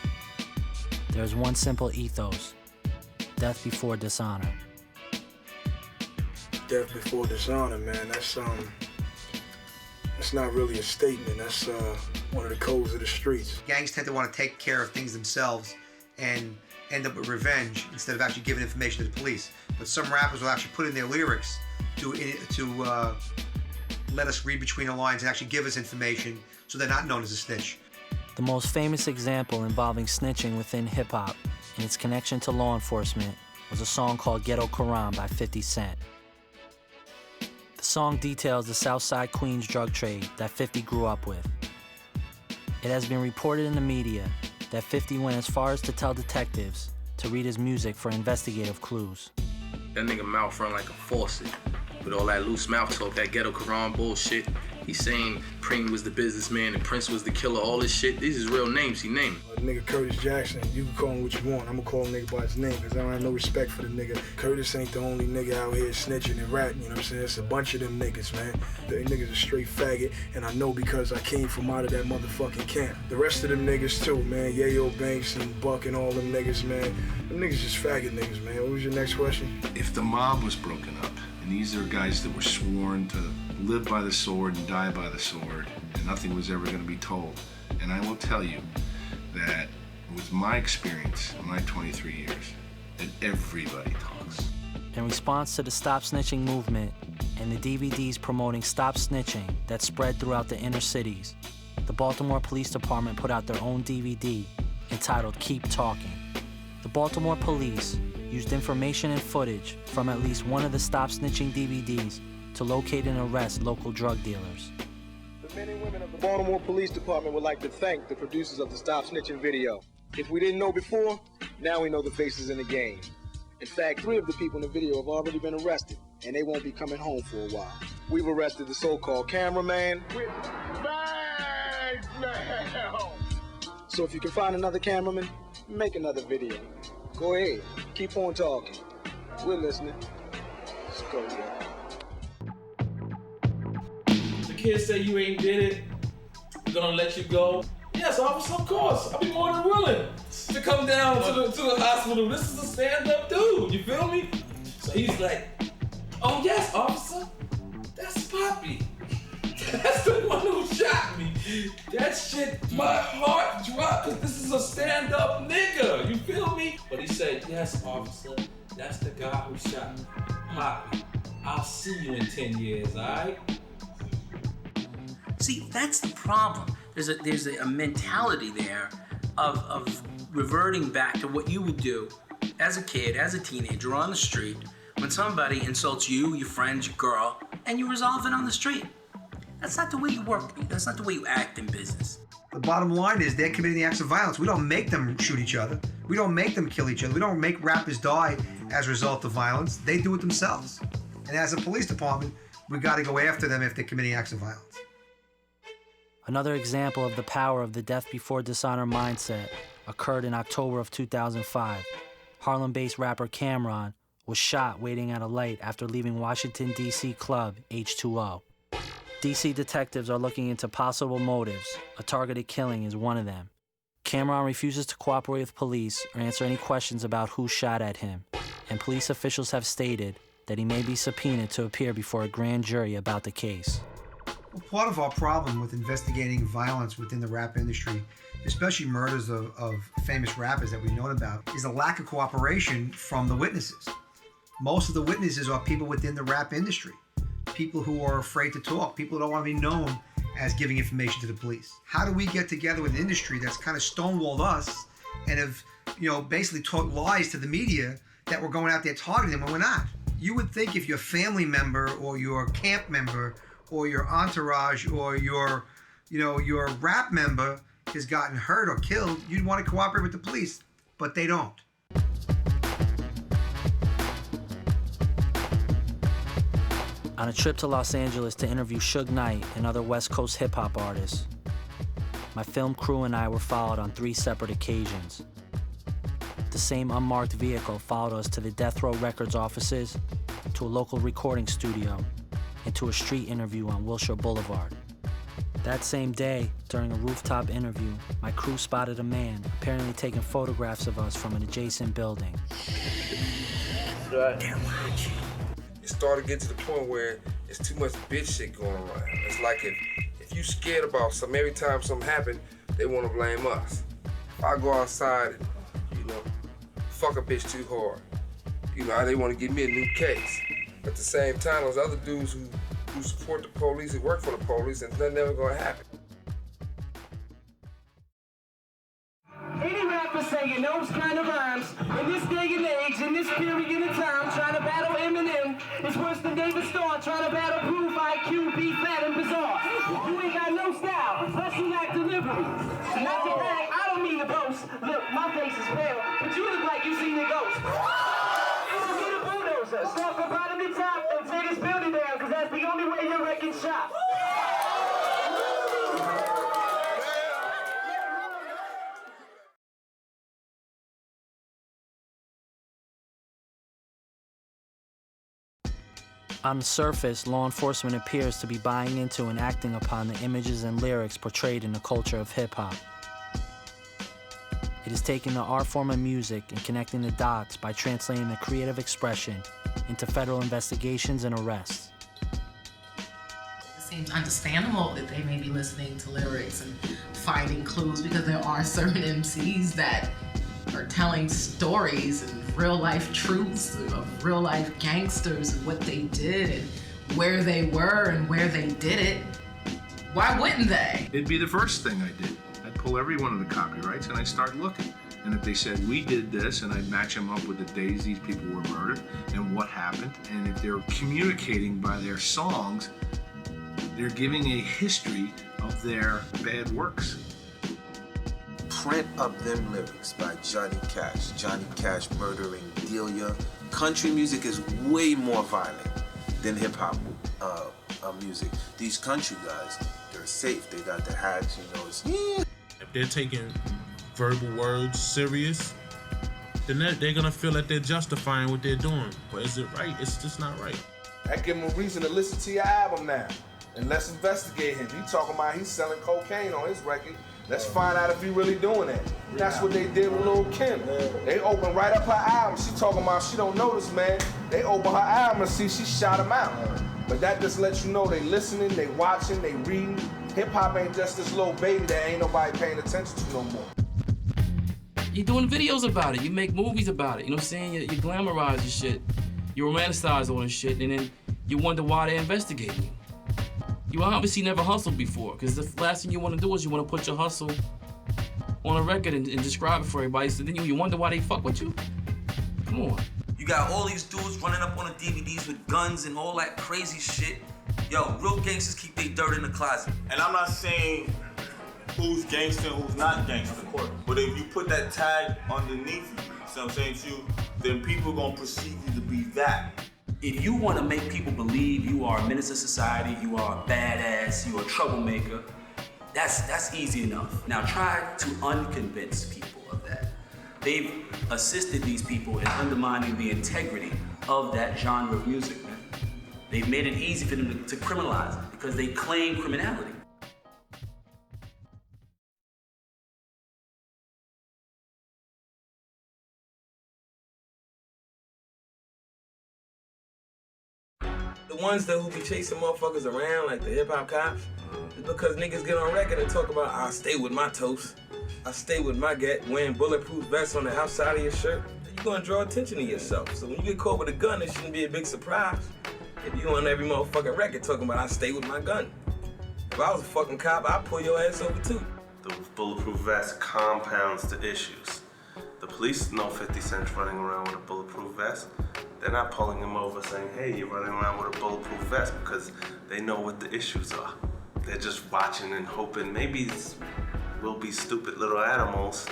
There is one simple ethos: death before dishonor. Death before dishonor, man, that's not really a statement. That's one of the codes of the streets. Gangs tend to want to take care of things themselves and end up with revenge instead of actually giving information to the police. But some rappers will actually put in their lyrics to let us read between the lines and actually give us information so they're not known as a snitch. The most famous example involving snitching within hip-hop and its connection to law enforcement was a song called Ghetto Quran by 50 Cent. The song details the Southside Queens drug trade that 50 grew up with. It has been reported in the media that 50 went as far as to tell detectives to read his music for investigative clues. That nigga mouth run like a faucet. With all that loose mouth talk, that Ghetto Quran bullshit. He's saying Preem was the businessman and Prince was the killer, all this shit. These is real names he named. Nigga Curtis Jackson, you can call him what you want. I'm gonna call a nigga by his name because I don't have no respect for the nigga. Curtis ain't the only nigga out here snitching and ratting, you know what I'm saying? It's a bunch of them niggas, man. They niggas a straight faggot, and I know because I came from out of that motherfucking camp. The rest of them niggas too, man. Yayo Banks and Buck and all them niggas, man. Them niggas just faggot niggas, man. What was your next question? If the mob was broken up, and these are guys that were sworn to live by the sword and die by the sword, and nothing was ever going to be told. And I will tell you that with my experience in my 23 years, that everybody talks. In response to the Stop Snitching movement and the DVDs promoting Stop Snitching that spread throughout the inner cities, the Baltimore Police Department put out their own DVD entitled Keep Talking. The Baltimore Police used information and footage from at least one of the Stop Snitching DVDs to locate and arrest local drug dealers. The men and women of the Baltimore Police Department would like to thank the producers of the Stop Snitching video. If we didn't know before, now we know the faces in the game. In fact, 3 of the people in the video have already been arrested, and they won't be coming home for a while. We've arrested the so-called cameraman with bags now. So if you can find another cameraman, make another video. Go ahead, keep on talking. We're listening. Let's go, y'all. The kids say you ain't did it, we're gonna let you go. Yes, officer, of course. I'll be more than willing to come down to the hospital. This is a stand-up dude, you feel me? So he's like, oh yes, officer, that's Poppy. That's the one who shot me. That shit, my heart dropped, because this is a stand-up nigga, you feel me? But he said, yes, officer, that's the guy who shot me. Poppy, I'll see you in 10 years, all right? See, that's the problem. There's a mentality there of reverting back to what you would do as a kid, as a teenager on the street, when somebody insults you, your friends, your girl, and you resolve it on the street. That's not the way you work. That's not the way you act in business. The bottom line is they're committing the acts of violence. We don't make them shoot each other. We don't make them kill each other. We don't make rappers die as a result of violence. They do it themselves. And as a police department, we got to go after them if they're committing acts of violence. Another example of the power of the death before dishonor mindset occurred in October of 2005. Harlem-based rapper Cameron was shot waiting at a light after leaving Washington, D.C. club H2O. D.C. detectives are looking into possible motives. A targeted killing is one of them. Cameron refuses to cooperate with police or answer any questions about who shot at him, and police officials have stated that he may be subpoenaed to appear before a grand jury about the case. Well, part of our problem with investigating violence within the rap industry, especially murders of famous rappers that we've known about, is a lack of cooperation from the witnesses. Most of the witnesses are people within the rap industry, people who are afraid to talk, people who don't want to be known as giving information to the police. How do we get together with an industry that's kind of stonewalled us and have, basically taught lies to the media that we're going out there targeting them when we're not? You would think if your family member or your camp member or your entourage or your rap member has gotten hurt or killed, you'd want to cooperate with the police, but they don't. On a trip to Los Angeles to interview Suge Knight and other West Coast hip-hop artists, my film crew and I were followed on 3 separate occasions. the same unmarked vehicle followed us to the Death Row Records offices, to a local recording studio, and to a street interview on Wilshire Boulevard. That same day, during a rooftop interview, my crew spotted a man apparently taking photographs of us from an adjacent building. Damn, it started getting to the point where it's too much bitch shit going around. It's like if you scared about something, every time something happens, they want to blame us. If I go outside and, fuck a bitch too hard, they want to give me a new case. At the same time, those other dudes who support the police, who work for the police, and that's never gonna happen. Any rapper saying those kind of rhymes in this day and age, in this period of time, trying to battle Eminem is worse than David Starr trying to battle Proof, IQ, be fat and bizarre. You ain't got no style, plus you lack delivery. Not to brag, I don't mean to boast. Look, my face is pale, but you look like you seen a ghost. It'll get a bulldozer, start from bottom to top and tear this building down, because that's the only way your record shop. On the surface, law enforcement appears to be buying into and acting upon the images and lyrics portrayed in the culture of hip-hop. It is taking the art form of music and connecting the dots by translating the creative expression into federal investigations and arrests. It seems understandable that they may be listening to lyrics and finding clues, because there are certain MCs that are telling stories and real-life truths of real-life gangsters and what they did and where they were and where they did it. Why wouldn't they? It'd be the first thing I did. I'd pull every one of the copyrights and I'd start looking. And if they said, we did this, and I'd match them up with the days these people were murdered and what happened. And if they're communicating by their songs, they're giving a history of their bad works. Print Up Them Lyrics by Johnny Cash. Johnny Cash murdering Delia. Country music is way more violent than hip-hop music. These country guys, they're safe. They got the hats, it's, yeah. If they're taking verbal words serious, then they're gonna feel that they're justifying what they're doing. But is it right? It's just not right. That give him a reason to listen to your album now. And let's investigate him. He talking about he's selling cocaine on his record. Let's find out if he really doing that. That's what they did with Lil' Kim. They opened right up her album. She talking about she don't know this man. They open her album and see she shot him out. But that just lets you know they listening, they watching, they reading. Hip hop ain't just this little baby that ain't nobody paying attention to no more. You're doing videos about it. You make movies about it. You know what I'm saying? You glamorize your shit. You romanticize all this shit, and then you wonder why they're investigating you. You obviously never hustled before, because the last thing you want to do is you want to put your hustle on a record and describe it for everybody. So then you wonder why they fuck with you? Come on. You got all these dudes running up on the DVDs with guns and all that crazy shit. Yo, real gangsters keep their dirt in the closet. And I'm not saying who's gangster and who's not gangster, but if you put that tag underneath you, see what I'm saying to you, then people are gonna perceive you to be that. If you want to make people believe you are a menace to society, you are a badass, you are a troublemaker, that's easy enough. Now try to unconvince people of that. They've assisted these people in undermining the integrity of that genre of music, man. They've made it easy for them to criminalize it because they claim criminality. The ones that who be chasing motherfuckers around, like the hip-hop cops, is because niggas get on record and talk about, I stay with my toast, I stay with my get, wearing bulletproof vests on the outside of your shirt. You're gonna draw attention to yourself. So when you get caught with a gun, it shouldn't be a big surprise if you on every motherfucking record talking about, I stay with my gun. If I was a fucking cop, I'd pull your ass over too. Those bulletproof vests compounds the issues. The police know 50 Cent's running around with a bulletproof vest. They're not pulling him over saying, hey, you're running around with a bulletproof vest, because they know what the issues are. They're just watching and hoping maybe we'll be stupid little animals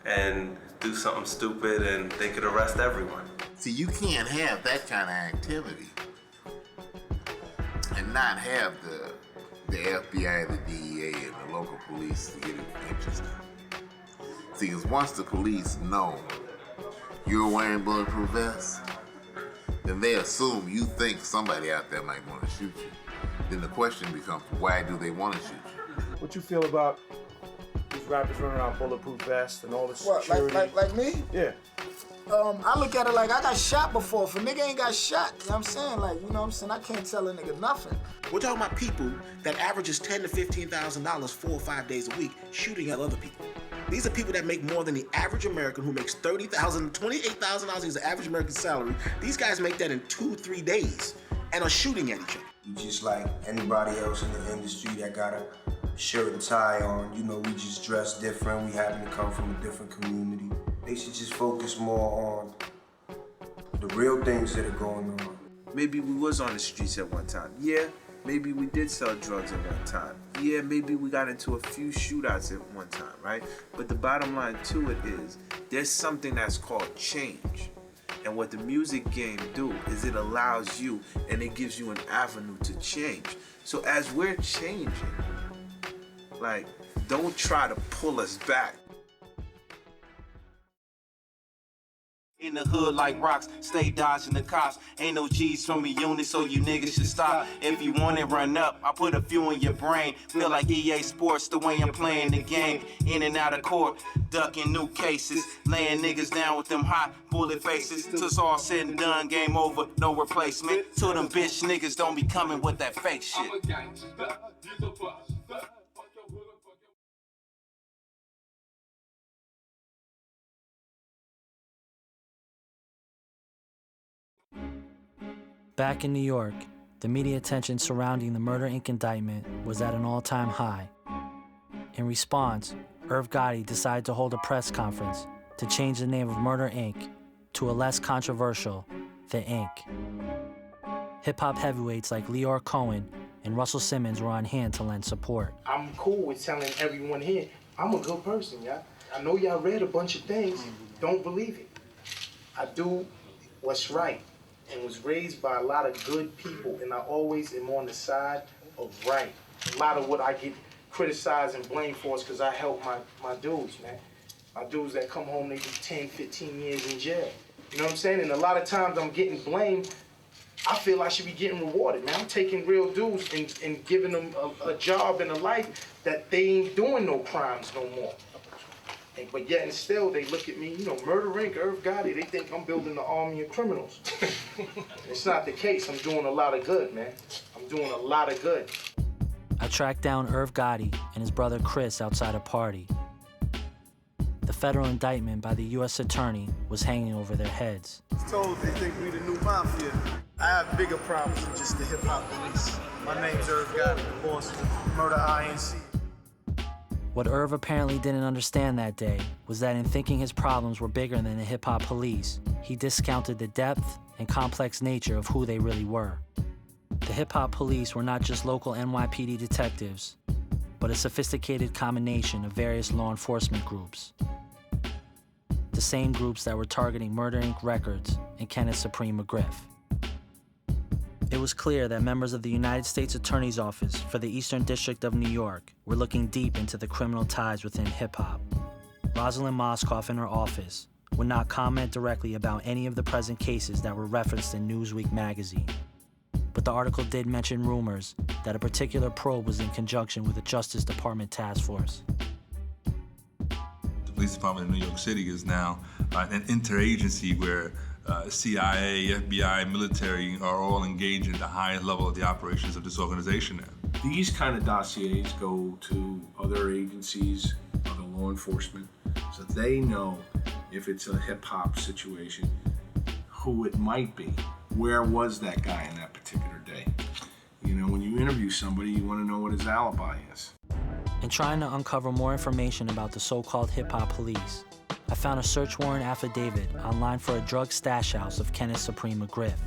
and do something stupid and they could arrest everyone. See, you can't have that kind of activity and not have the FBI, the DEA, and the local police to get interested. See, because once the police know you're wearing bulletproof vests, then they assume you think somebody out there might want to shoot you. Then the question becomes, why do they want to shoot you? What you feel about these rappers running around bulletproof vests and all this What, security? like me? Yeah. I look at it like I got shot before. If a nigga ain't got shot, you know what I'm saying? Like, you know what I'm saying? I can't tell a nigga nothing. We're talking about people that averages $10,000 to $15,000 4 or 5 days a week shooting at other people. These are people that make more than the average American who makes $30,000, $28,000 is the average American salary. These guys make that in 2-3 days and are shooting at each other. You just like anybody else in the industry that got a shirt and tie on. You know, we just dress different. We happen to come from a different community. They should just focus more on the real things that are going on. Maybe we was on the streets at one time. Yeah, maybe we did sell drugs at one time. Yeah, maybe we got into a few shootouts at one time, right? But the bottom line to it is, there's something that's called change. And what the music game do is it allows you and it gives you an avenue to change. So as we're changing, like, don't try to pull us back. In the hood like rocks, stay dodging the cops. Ain't no G's from a unit, so you niggas should stop. If you want it, run up. I put a few in your brain. Feel like EA Sports, the way I'm playing the game. In and out of court, ducking new cases. Laying niggas down with them hot bullet faces. Till it's all said and done, game over, no replacement. Till them bitch niggas don't be coming with that fake shit. Back in New York, the media attention surrounding the Murder Inc. indictment was at an all-time high. In response, Irv Gotti decided to hold a press conference to change the name of Murder Inc. to a less controversial The Inc. Hip-hop heavyweights like Leor Cohen and Russell Simmons were on hand to lend support. I'm cool with telling everyone here, I'm a good person, y'all. I know y'all read a bunch of things, don't believe it. I do what's right and was raised by a lot of good people, and I always am on the side of right. A lot of what I get criticized and blamed for is because I help my dudes, man. My dudes that come home, they do 10, 15 years in jail. You know what I'm saying? And a lot of times I'm getting blamed. I feel I should be getting rewarded, man. I'm taking real dudes and giving them a job and a life that they ain't doing no crimes no more. But yet and still, they look at me, you know, Murder Inc., Irv Gotti, they think I'm building an army of criminals. It's not the case. I'm doing a lot of good, man. I'm doing a lot of good. I tracked down Irv Gotti and his brother Chris outside a party. The federal indictment by the U.S. attorney was hanging over their heads. Told they think we the new mafia. I have bigger problems than just the hip-hop police. My name's Irv Gotti, the boss of Murder INC. What Irv apparently didn't understand that day was that in thinking his problems were bigger than the hip-hop police, he discounted the depth and complex nature of who they really were. The hip-hop police were not just local NYPD detectives, but a sophisticated combination of various law enforcement groups. The same groups that were targeting Murder Inc. records and Kenneth Supreme McGriff. It was clear that members of the United States Attorney's Office for the Eastern District of New York were looking deep into the criminal ties within hip-hop. Rosalind Moskoff in her office would not comment directly about any of the present cases that were referenced in Newsweek magazine. But the article did mention rumors that a particular probe was in conjunction with the Justice Department task force. The police department in New York City is now an interagency where CIA, FBI, military are all engaged at the highest level of the operations of this organization now. These kind of dossiers go to other agencies, other law enforcement, so they know if it's a hip-hop situation, who it might be. Where was that guy in that particular day? You know, when you interview somebody, you want to know what his alibi is. In trying to uncover more information about the so-called hip-hop police, I found a search warrant affidavit online for a drug stash house of Kenneth Supreme McGriff.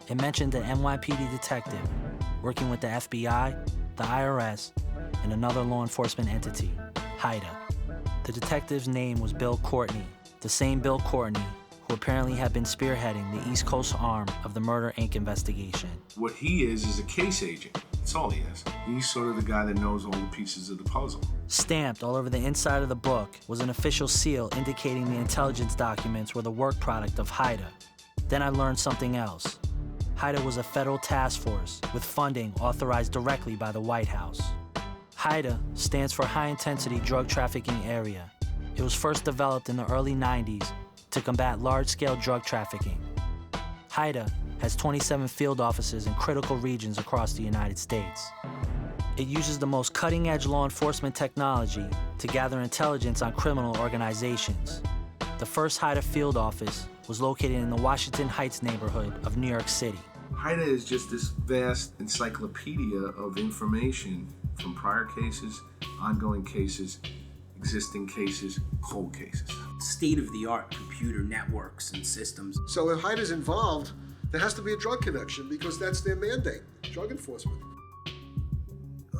It mentioned an NYPD detective working with the FBI, the IRS, and another law enforcement entity, HIDA. The detective's name was Bill Courtney, the same Bill Courtney who apparently had been spearheading the East Coast arm of the Murder Inc. investigation. What he is a case agent That's all he is. He's sort of the guy that knows all the pieces of the puzzle. Stamped all over the inside of the book was an official seal indicating the intelligence documents were the work product of HIDA. Then I learned something else. HIDA was a federal task force with funding authorized directly by the White House. HIDA stands for High Intensity Drug Trafficking Area. It was first developed in the early 90s to combat large-scale drug trafficking. HIDA has 27 field offices in critical regions across the United States. It uses the most cutting-edge law enforcement technology to gather intelligence on criminal organizations. The first HIDA field office was located in the Washington Heights neighborhood of New York City. HIDA is just this vast encyclopedia of information from prior cases, ongoing cases, existing cases, cold cases. State-of-the-art computer networks and systems. So if HIDA's involved, there has to be a drug connection because that's their mandate, drug enforcement.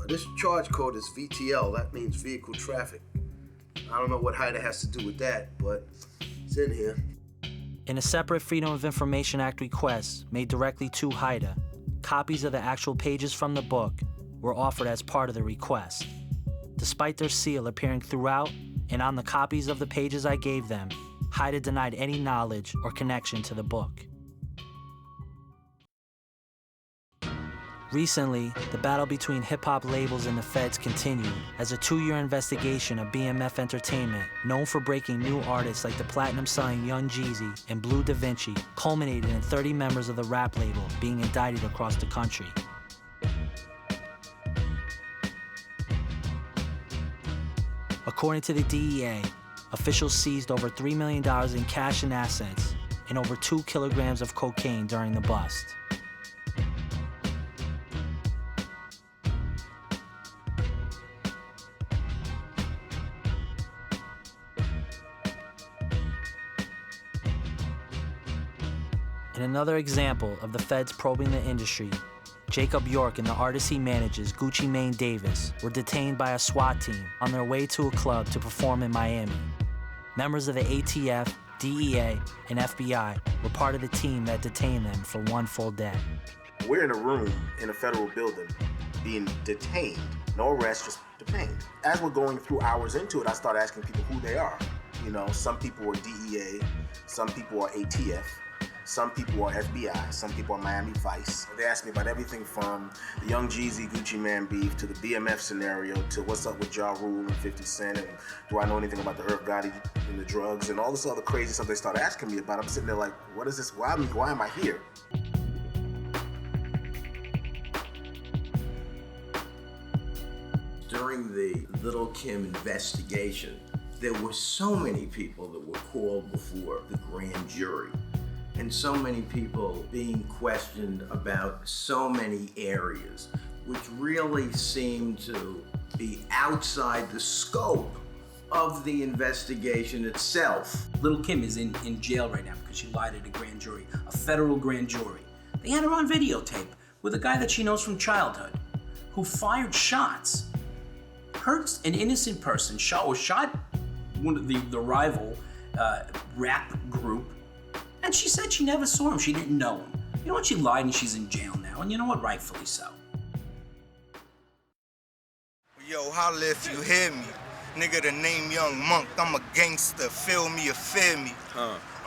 This charge code is VTL, that means vehicle traffic. I don't know what HIDA has to do with that, but it's in here. In a separate Freedom of Information Act request made directly to HIDA, copies of the actual pages from the book were offered as part of the request. Despite their seal appearing throughout and on the copies of the pages I gave them, HIDA denied any knowledge or connection to the book. Recently, the battle between hip-hop labels and the feds continued as a 2-year investigation of BMF Entertainment, known for breaking new artists like the platinum-selling Young Jeezy and Blue Da Vinci, culminated in 30 members of the rap label being indicted across the country. According to the DEA, officials seized over $3 million in cash and assets and over 2 kilograms of cocaine during the bust. In another example of the feds probing the industry, Jacob York and the artist he manages, Gucci Mane Davis, were detained by a SWAT team on their way to a club to perform in Miami. Members of the ATF, DEA, and FBI were part of the team that detained them for 1 full day. We're in a room in a federal building being detained. No arrest, just detained. As we're going through hours into it, I start asking people who they are. You know, some people are DEA, some people are ATF, some people are FBI, some people are Miami Vice. They asked me about everything from the Young Jeezy, Gucci Mane beef, to the BMF scenario, to what's up with Ja Rule and 50 Cent, and do I know anything about the Irv Gotti and the drugs, and all this other crazy stuff they started asking me about. I'm sitting there like, what is this? Why am I here? During the Little Kim investigation, there were so many people that were called before the grand jury, and so many people being questioned about so many areas, which really seemed to be outside the scope of the investigation itself. Little Kim is in jail right now because she lied at a grand jury, a federal grand jury. They had her on videotape with a guy that she knows from childhood who fired shots, hurt an innocent person, shot one of the rival rap group, and she said she never saw him, she didn't know him. You know what, she lied and she's in jail now, and you know what, rightfully so. Yo, holla if you hear me. Nigga, the name Young Monk, I'm a gangster, feel me or fear me.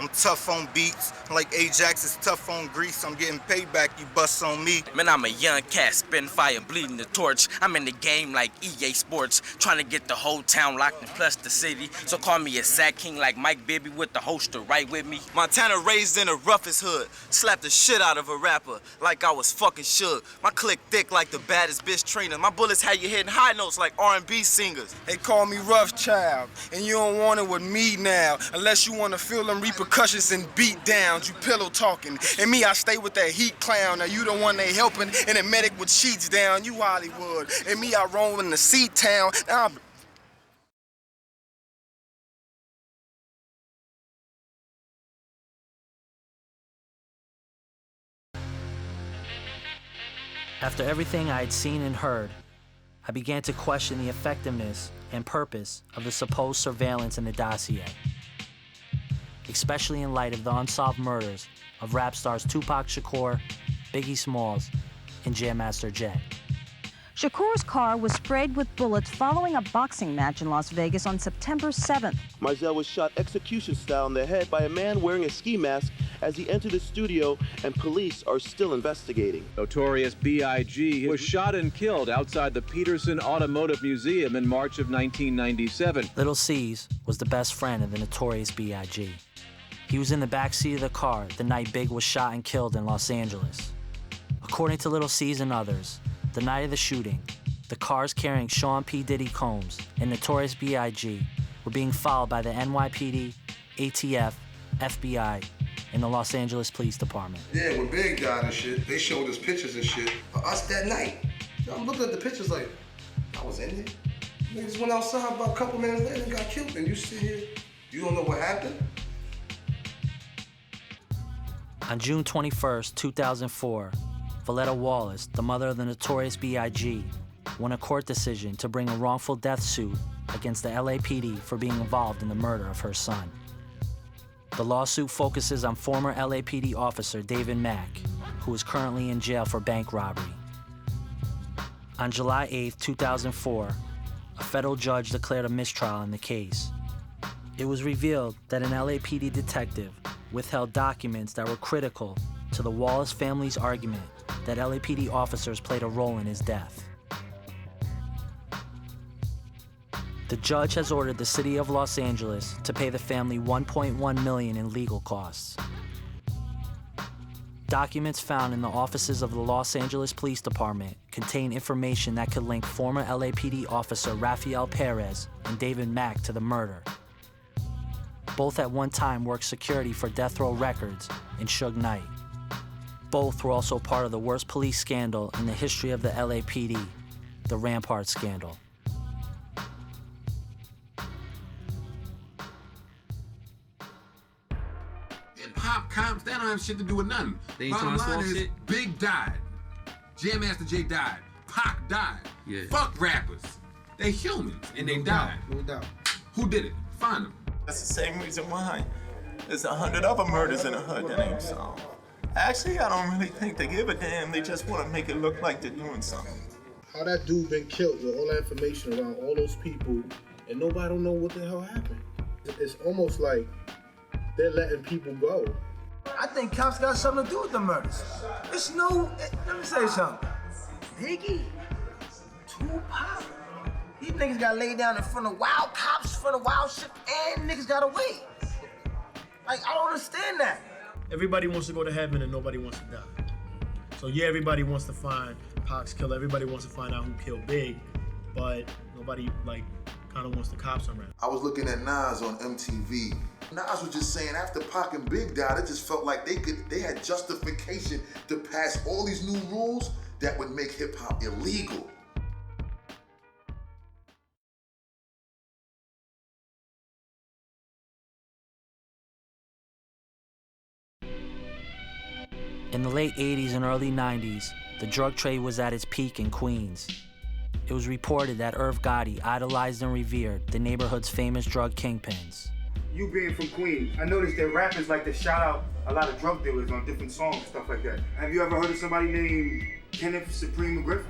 I'm tough on beats, like Ajax is tough on grease. I'm getting payback, you bust on me. Man, I'm a young cat, spitting fire, bleeding the torch. I'm in the game like EA Sports, trying to get the whole town locked and plus the city. So call me a sack king like Mike Bibby with the holster right with me. Montana raised in the roughest hood, slapped the shit out of a rapper like I was fucking shook. My click thick like the baddest bitch trainer. My bullets had you hitting high notes like R&B singers. They call me Rough Child, and you don't want it with me now, unless you want to feel them repercussions and beat downs. You pillow talking, and me, I stay with that heat clown. Now you the one they helping, and the medic with sheets down. You Hollywood, and me, I roll in the sea town. Now I'm After everything I had seen and heard, I began to question the effectiveness and purpose of the supposed surveillance in the dossier, especially in light of the unsolved murders of rap stars Tupac Shakur, Biggie Smalls, and Jam Master Jay. Shakur's car was sprayed with bullets following a boxing match in Las Vegas on September 7th. Marzell was shot execution style in the head by a man wearing a ski mask as he entered the studio, and police are still investigating. Notorious B.I.G. was shot and killed outside the Peterson Automotive Museum in March of 1997. Little C's was the best friend of the notorious B.I.G. He was in the backseat of the car the night Big was shot and killed in Los Angeles. According to Little C's and others, the night of the shooting, the cars carrying Sean P. Diddy Combs and Notorious B.I.G. were being followed by the NYPD, ATF, FBI, and the Los Angeles Police Department. Yeah, when Big died and shit, they showed us pictures and shit of us that night. I'm looking at the pictures like, I was in there. Niggas went outside about a couple minutes later and got killed, and you sit here, you don't know what happened? On June 21st, 2004, Valletta Wallace, the mother of the Notorious B.I.G., won a court decision to bring a wrongful death suit against the LAPD for being involved in the murder of her son. The lawsuit focuses on former LAPD officer David Mack, who is currently in jail for bank robbery. On July 8, 2004, a federal judge declared a mistrial in the case. It was revealed that an LAPD detective withheld documents that were critical to the Wallace family's argument that LAPD officers played a role in his death. The judge has ordered the city of Los Angeles to pay the family $1.1 million in legal costs. Documents found in the offices of the Los Angeles Police Department contain information that could link former LAPD officer Rafael Perez and David Mack to the murder. Both at one time worked security for Death Row Records and Suge Knight. Both were also part of the worst police scandal in the history of the LAPD, the Rampart scandal. And pop cops, that don't have shit to do with nothing. They ain't Bottom trying to line solve is, shit? Big died. Jam Master Jay died. Pac died. Yeah. Fuck rappers. They humans, and they died. No doubt. Who did it? Find them. That's the same reason why there's 100 other murders in the hood that ain't solved. Actually, I don't really think they give a damn. They just want to make it look like they're doing something. How that dude been killed with all that information around all those people, and nobody don't know what the hell happened. It's almost like they're letting people go. I think cops got something to do with the murders. It's no, let me say something. Biggie, Tupac, these niggas got laid down in front of wild cops, in front of wild shit, and niggas got away. Like, I don't understand that. Everybody wants to go to heaven and nobody wants to die. So yeah, everybody wants to find Pac's killer. Everybody wants to find out who killed Big, but nobody kind of wants the cops around. I was looking at Nas on MTV. Nas was just saying after Pac and Big died, it just felt like they had justification to pass all these new rules that would make hip hop illegal. In the late 80s and early 90s, the drug trade was at its peak in Queens. It was reported that Irv Gotti idolized and revered the neighborhood's famous drug kingpins. You being from Queens, I noticed that rappers like to shout out a lot of drug dealers on different songs and stuff like that. Have you ever heard of somebody named Kenneth Supreme McGriff?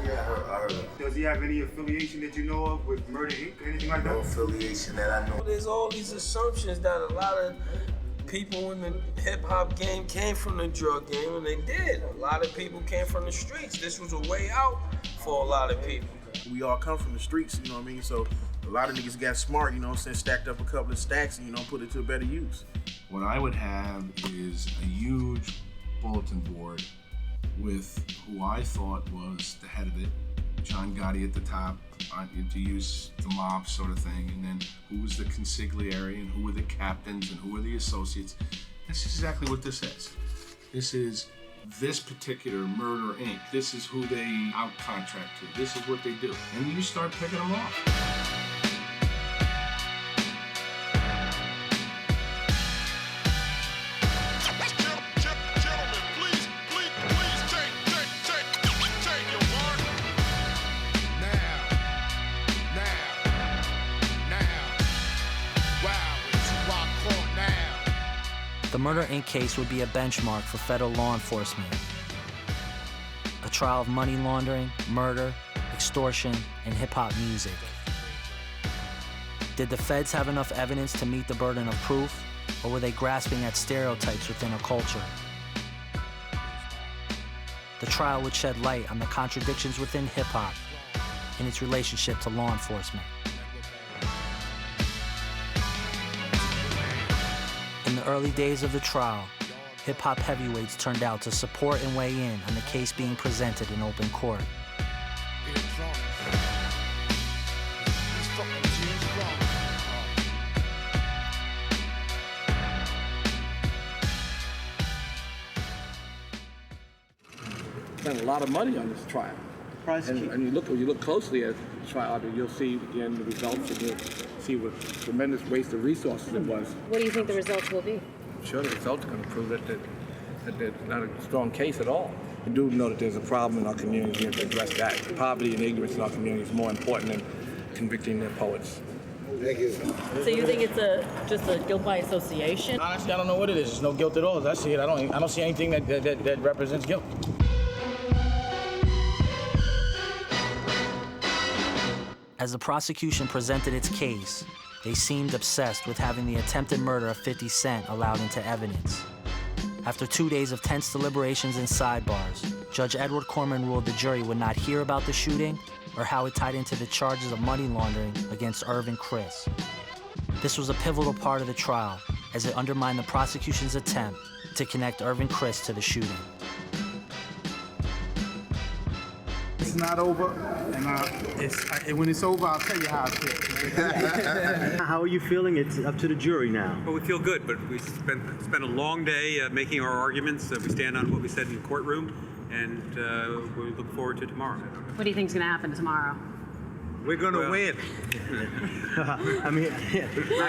Yeah, I heard of him. Does he have any affiliation that you know of with Murder Inc. or anything like that? No affiliation that I know. There's all these assumptions that a lot of people in the hip-hop game came from the drug game, and they did. A lot of people came from the streets. This was a way out for a lot of people. We all come from the streets, you know what I mean? So a lot of niggas got smart, you know what I'm saying, stacked up a couple of stacks and, you know, put it to a better use. What I would have is a huge bulletin board with who I thought was the head of it, John Gotti at the top, to use the mob sort of thing, and then who was the consigliere and who were the captains and who were the associates. That's exactly what this is. This is this particular Murder Inc. This is who they out-contract to. This is what they do. And you start picking them off. The Murder Inc. case would be a benchmark for federal law enforcement. A trial of money laundering, murder, extortion, and hip-hop music. Did the feds have enough evidence to meet the burden of proof, or were they grasping at stereotypes within a culture? The trial would shed light on the contradictions within hip-hop and its relationship to law enforcement. In the early days of the trial, hip-hop heavyweights turned out to support and weigh in on the case being presented in open court. Spent a lot of money on this trial. And you look closely at the trial, you'll see again the results, and you'll see what tremendous waste of resources it was. What do you think the results will be? I'm sure the results are going to prove that there's not a strong case at all. We do know that there's a problem in our community. We have to address that. Poverty and ignorance in our community is more important than convicting their poets. Thank you. So you think it's just a guilt by association? Honestly, I don't know what it is. There's no guilt at all. As I see it, I don't see anything that represents guilt. As the prosecution presented its case, they seemed obsessed with having the attempted murder of 50 Cent allowed into evidence. After 2 days of tense deliberations and sidebars, Judge Edward Corman ruled the jury would not hear about the shooting or how it tied into the charges of money laundering against Irv and Chris. This was a pivotal part of the trial, as it undermined the prosecution's attempt to connect Irv and Chris to the shooting. It's not over, and when it's over, I'll tell you how I feel. How are you feeling? It's up to the jury now. Well, we feel good, but we spent a long day making our arguments. We stand on what we said in the courtroom, and we look forward to tomorrow. What do you think is going to happen tomorrow? We're going to win. I mean,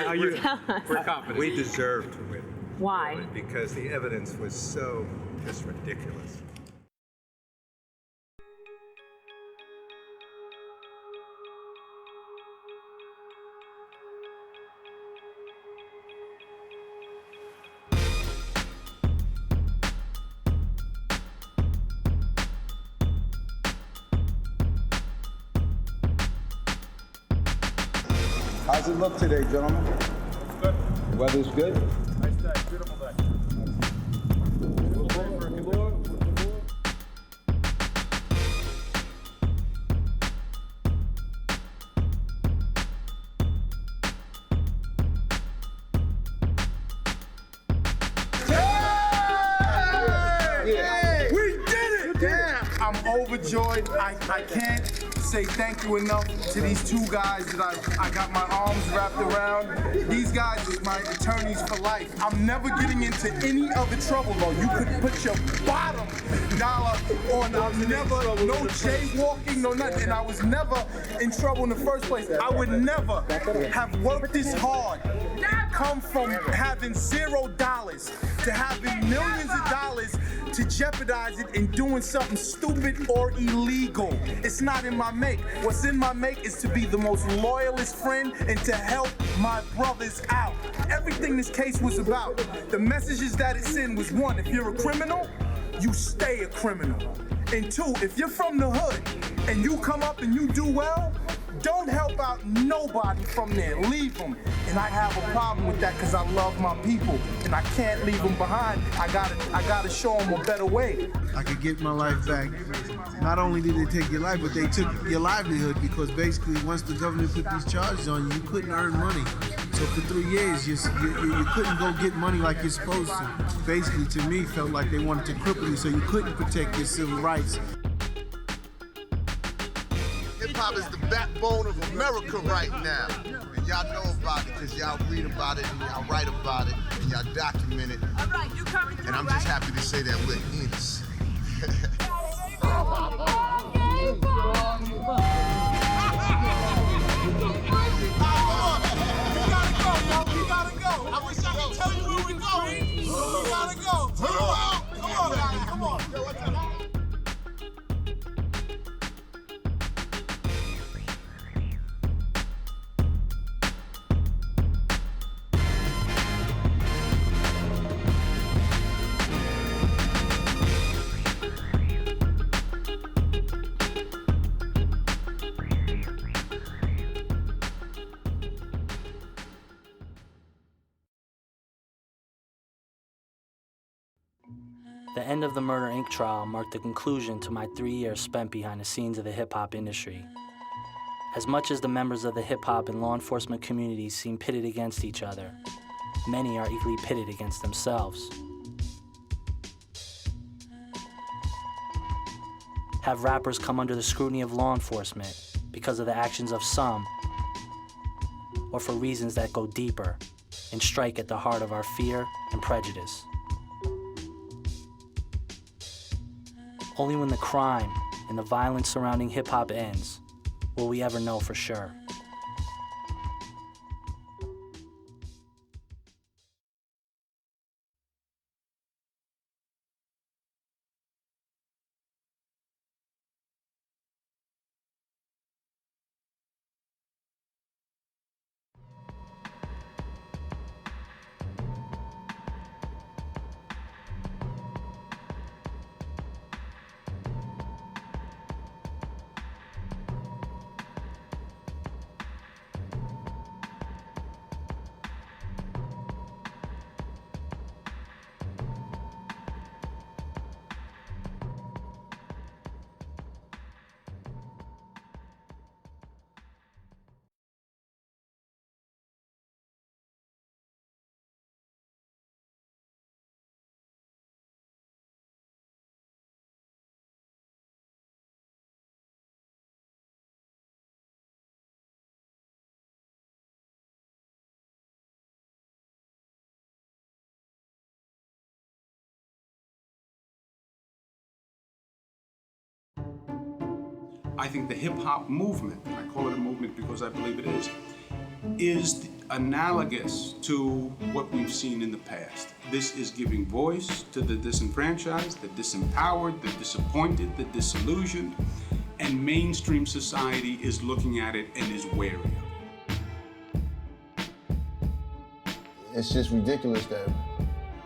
are you? We're confident. We deserve to win. Why? Really, because the evidence was so just ridiculous. How's it look today, gentlemen? Good. The weather's good? Nice day, beautiful day. Yeah. We did it! Damn, I'm overjoyed. I can't say thank you enough to these two guys that I got my arms wrapped around. These guys are my attorneys for life. I'm never getting into any other trouble though. You could put your bottom dollar on. I'm never, no jaywalking, no nothing. And I was never in trouble in the first place. I would never have worked this hard, come from having $0 to having millions of dollars to jeopardize it and doing something stupid or illegal. It's not in my make. What's in my make is to be the most loyalist friend and to help my brothers out. Everything this case was about, the messages that it sent was one, if you're a criminal, you stay a criminal. And two, if you're from the hood and you come up and you do well, don't help out nobody from there, leave them. And I have a problem with that because I love my people and I can't leave them behind. I gotta show them a better way. I could get my life back. Not only did they take your life, but they took your livelihood because basically once the government put these charges on you, you couldn't earn money. So for 3 years, you couldn't go get money like you're supposed to. Basically, to me, felt like they wanted to cripple you so you couldn't protect your civil rights. Hip-hop is the backbone of America right now. And y'all know about it because y'all read about it and y'all write about it and y'all document it. All right, you coming through, and I'm just happy to say that we're in this. I wish I could tell you where we're going. We gotta go. Come on, guys. Come on. The end of the Murder Inc. trial marked the conclusion to my 3 years spent behind the scenes of the hip-hop industry. As much as the members of the hip-hop and law enforcement communities seem pitted against each other, many are equally pitted against themselves. Have rappers come under the scrutiny of law enforcement because of the actions of some, or for reasons that go deeper and strike at the heart of our fear and prejudice? Only when the crime and the violence surrounding hip-hop ends will we ever know for sure. I think the hip-hop movement, I call it a movement because I believe it is analogous to what we've seen in the past. This is giving voice to the disenfranchised, the disempowered, the disappointed, the disillusioned, and mainstream society is looking at it and is wary of it. It's just ridiculous that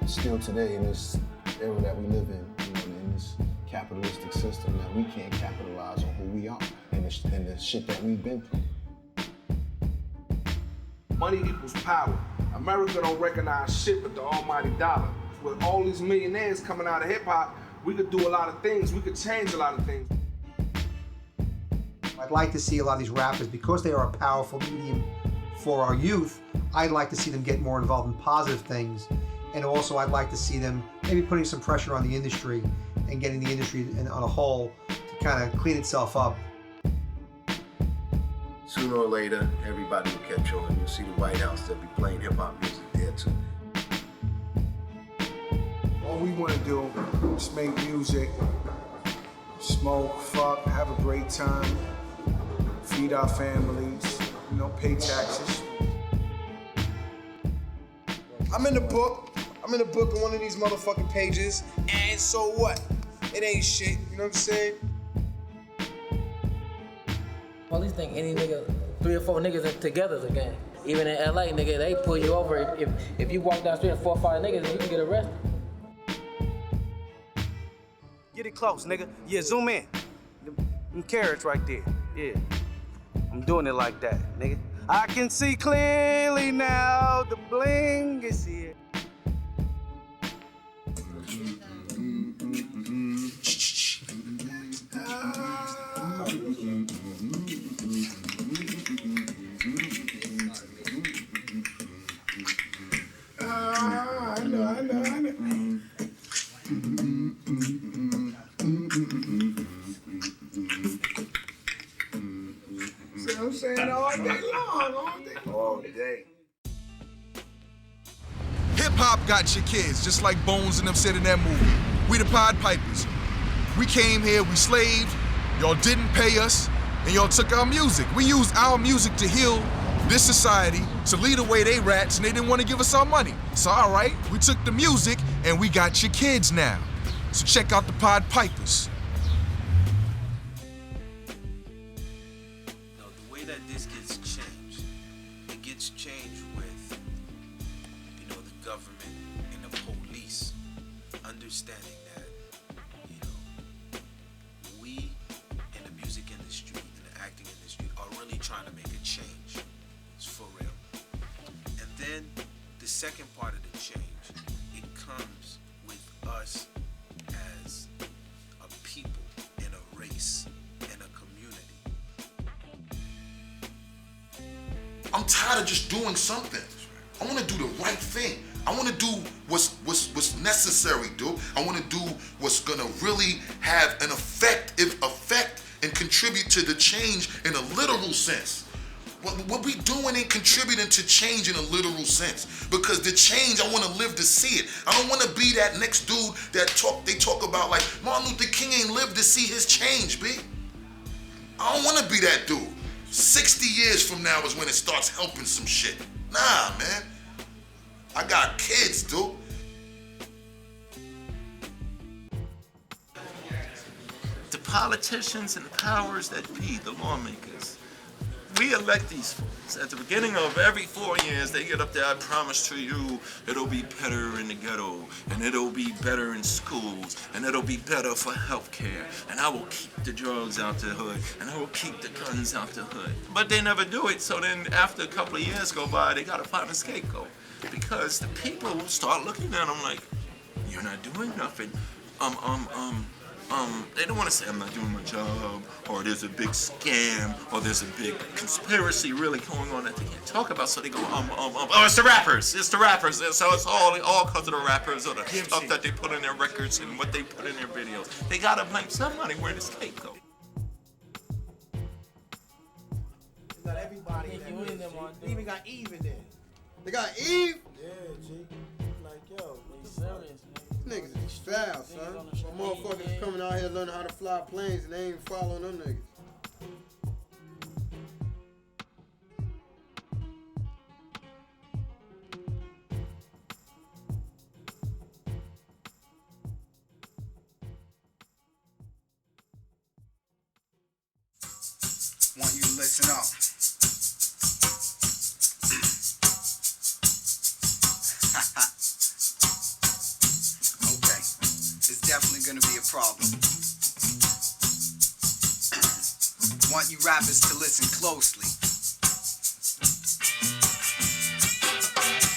still today in this era that we live in, in this capitalistic system, that we can't capitalize on who we are and the shit that we've been through. Money equals power. America don't recognize shit but the almighty dollar. With all these millionaires coming out of hip hop, we could do a lot of things. We could change a lot of things. I'd like to see a lot of these rappers, because they are a powerful medium for our youth, I'd like to see them get more involved in positive things. And also I'd like to see them maybe putting some pressure on the industry and getting the industry on a whole to kind of clean itself up. Sooner or later, everybody will catch on. You'll see the White House, they'll be playing hip-hop music there too. All we want to do is make music, smoke, fuck, have a great time, feed our families, pay taxes. I'm in the book on one of these motherfucking pages, and so what? It ain't shit, you know what I'm saying? I at least think any nigga, 3 or 4 niggas together is a gang. Even in LA, nigga, they pull you over. If you walk down the street and 4 or 5 niggas, you can get arrested. Get it close, nigga. Yeah, zoom in. Them carrots right there. Yeah. I'm doing it like that, nigga. I can see clearly now, the bling is here. I know. So I'm saying all day long, all day. Hip-hop got your kids, just like Bones and them said in that movie. We the Pied Pipers. We came here, we slaved, y'all didn't pay us, and y'all took our music. We used our music to heal this society, to lead away they rats, and they didn't want to give us our money. So all right, we took the music, and we got your kids now. So check out the Pied Pipers. The way that this gets changed, it gets changed with, the government and the police understanding that, we in the music industry and the acting industry are really trying to make a change. It's for real. And then the second part of the change, it comes with us tired of just doing something. I want to do the right thing. I want to do what's necessary, dude. I want to do what's gonna really have an effect and contribute to the change in a literal sense. What we doing ain't contributing to change in a literal sense, because the change, I want to live to see it. I don't want to be that next dude that they talk about like Martin Luther King ain't lived to see his change, B. I don't want to be that dude. 60 years from now is when it starts helping some shit. Nah, man. I got kids, dude. The politicians and the powers that be, the lawmakers, we elect these folks. At the beginning of every 4 years, they get up there, I promise to you, it'll be better in the ghetto, and it'll be better in schools, and it'll be better for healthcare, and I will keep the drugs out the hood, and I will keep the guns out the hood. But they never do it, so then after a couple of years go by, they gotta find a scapegoat. Because the people start looking at them like, you're not doing nothing. They don't want to say I'm not doing my job, or there's a big scam, or there's a big conspiracy really going on that they can't talk about. So they go, oh, it's the rappers. It's the rappers. So it's all because of the rappers or the stuff that they put in their records and what they put in their videos. They gotta blame somebody where the scapegoat. Got everybody in there. They even got Eve in there. They got Eve? Yeah, G. Like, yo, they serious, niggas is foul, son. Some motherfuckers coming out here learning how to fly planes and they ain't following them niggas. Want you to listen up. Okay, it's definitely gonna be a problem. Want you rappers to listen closely.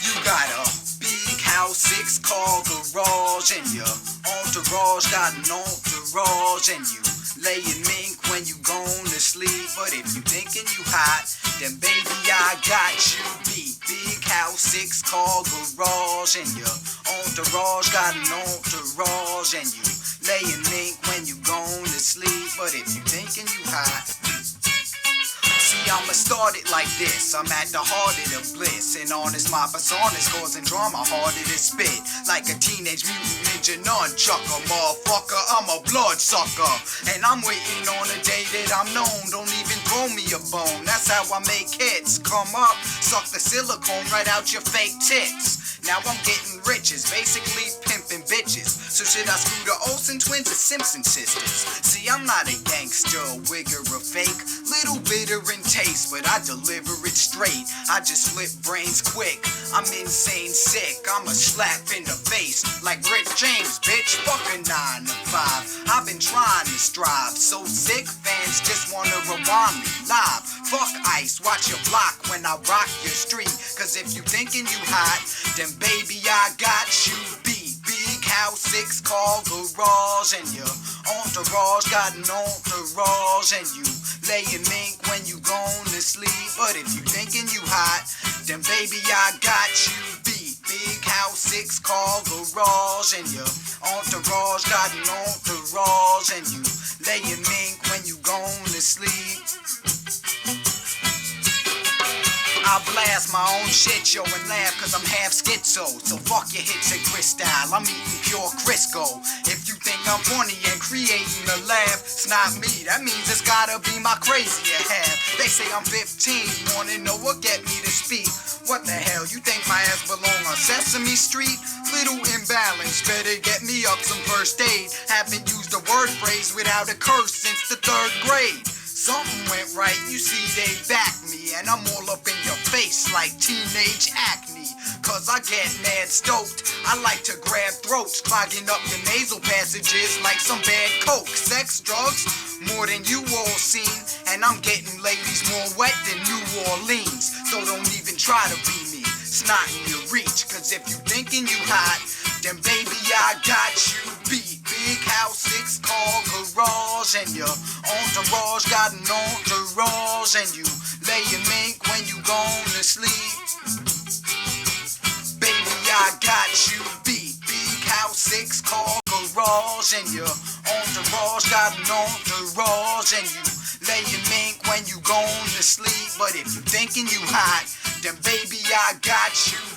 You got a big house, 6-car garage, and your entourage got an entourage, and you laying mink when you gone to sleep. But if you thinking you hot, then baby I got you beat. Big house, 6-car garage, and your entourage got an entourage, and you laying mink when you gone to sleep. But if you thinking you hot, see, I'ma start it like this. I'm at the heart of the bliss, and honest, my persona's causing drama, harder to spit. Like a teenage mutant ninja nunchucker, motherfucker, I'm a bloodsucker. And I'm waiting on a day that I'm known, don't even throw me a bone. That's how I make hits, come up, suck the silicone right out your fake tits. Now I'm getting riches, basically pimping bitches. So should I screw the Olsen twins or Simpson sisters? See, I'm not a gangster, wigger or fake, little bitter in taste, but I deliver it straight. I just flip brains quick, I'm insane sick, I'm a slap in the face, like Rich James, bitch, fuck a 9 to 5. I've been trying to strive, so sick, fans just wanna rewind me live. Fuck ice, watch your block when I rock your street, cause if you thinking you hot, then baby I got you beat. Big house, 6-car garage, and your entourage got an entourage, and you laying mink when you gone to sleep. But if you thinking you hot, then baby I got you beat. Big house, 6-car garage, and your entourage got an entourage, and you laying mink when you gone to sleep. I blast my own shit, yo, and laugh cause I'm half schizo. So fuck your hits and Chris style, I'm eating pure Crisco. If you think I'm funny and creating a laugh, it's not me, that means it's gotta be my crazy you have. They say I'm 15, wanna know what get me to speak. What the hell, you think my ass belong on Sesame Street? Little imbalance, better get me up some first aid. Haven't used a word phrase without a curse since the 3rd grade. Something went right, you see they back me, and I'm all up in your face like teenage acne. Cause I get mad stoked, I like to grab throats, clogging up your nasal passages like some bad coke. Sex, drugs, more than you all seen, and I'm getting ladies more wet than New Orleans. So don't even try to be me, it's not in your reach. Cause if you thinking you hot, then baby I got you beat. Big house, 6-car garage, and your entourage got an entourage, and you laying mink when you gone to sleep. Baby, I got you beat. Big house, 6 car garage, and your entourage got an entourage, and you laying mink when you gone to sleep. But if you thinking you hot, then baby, I got you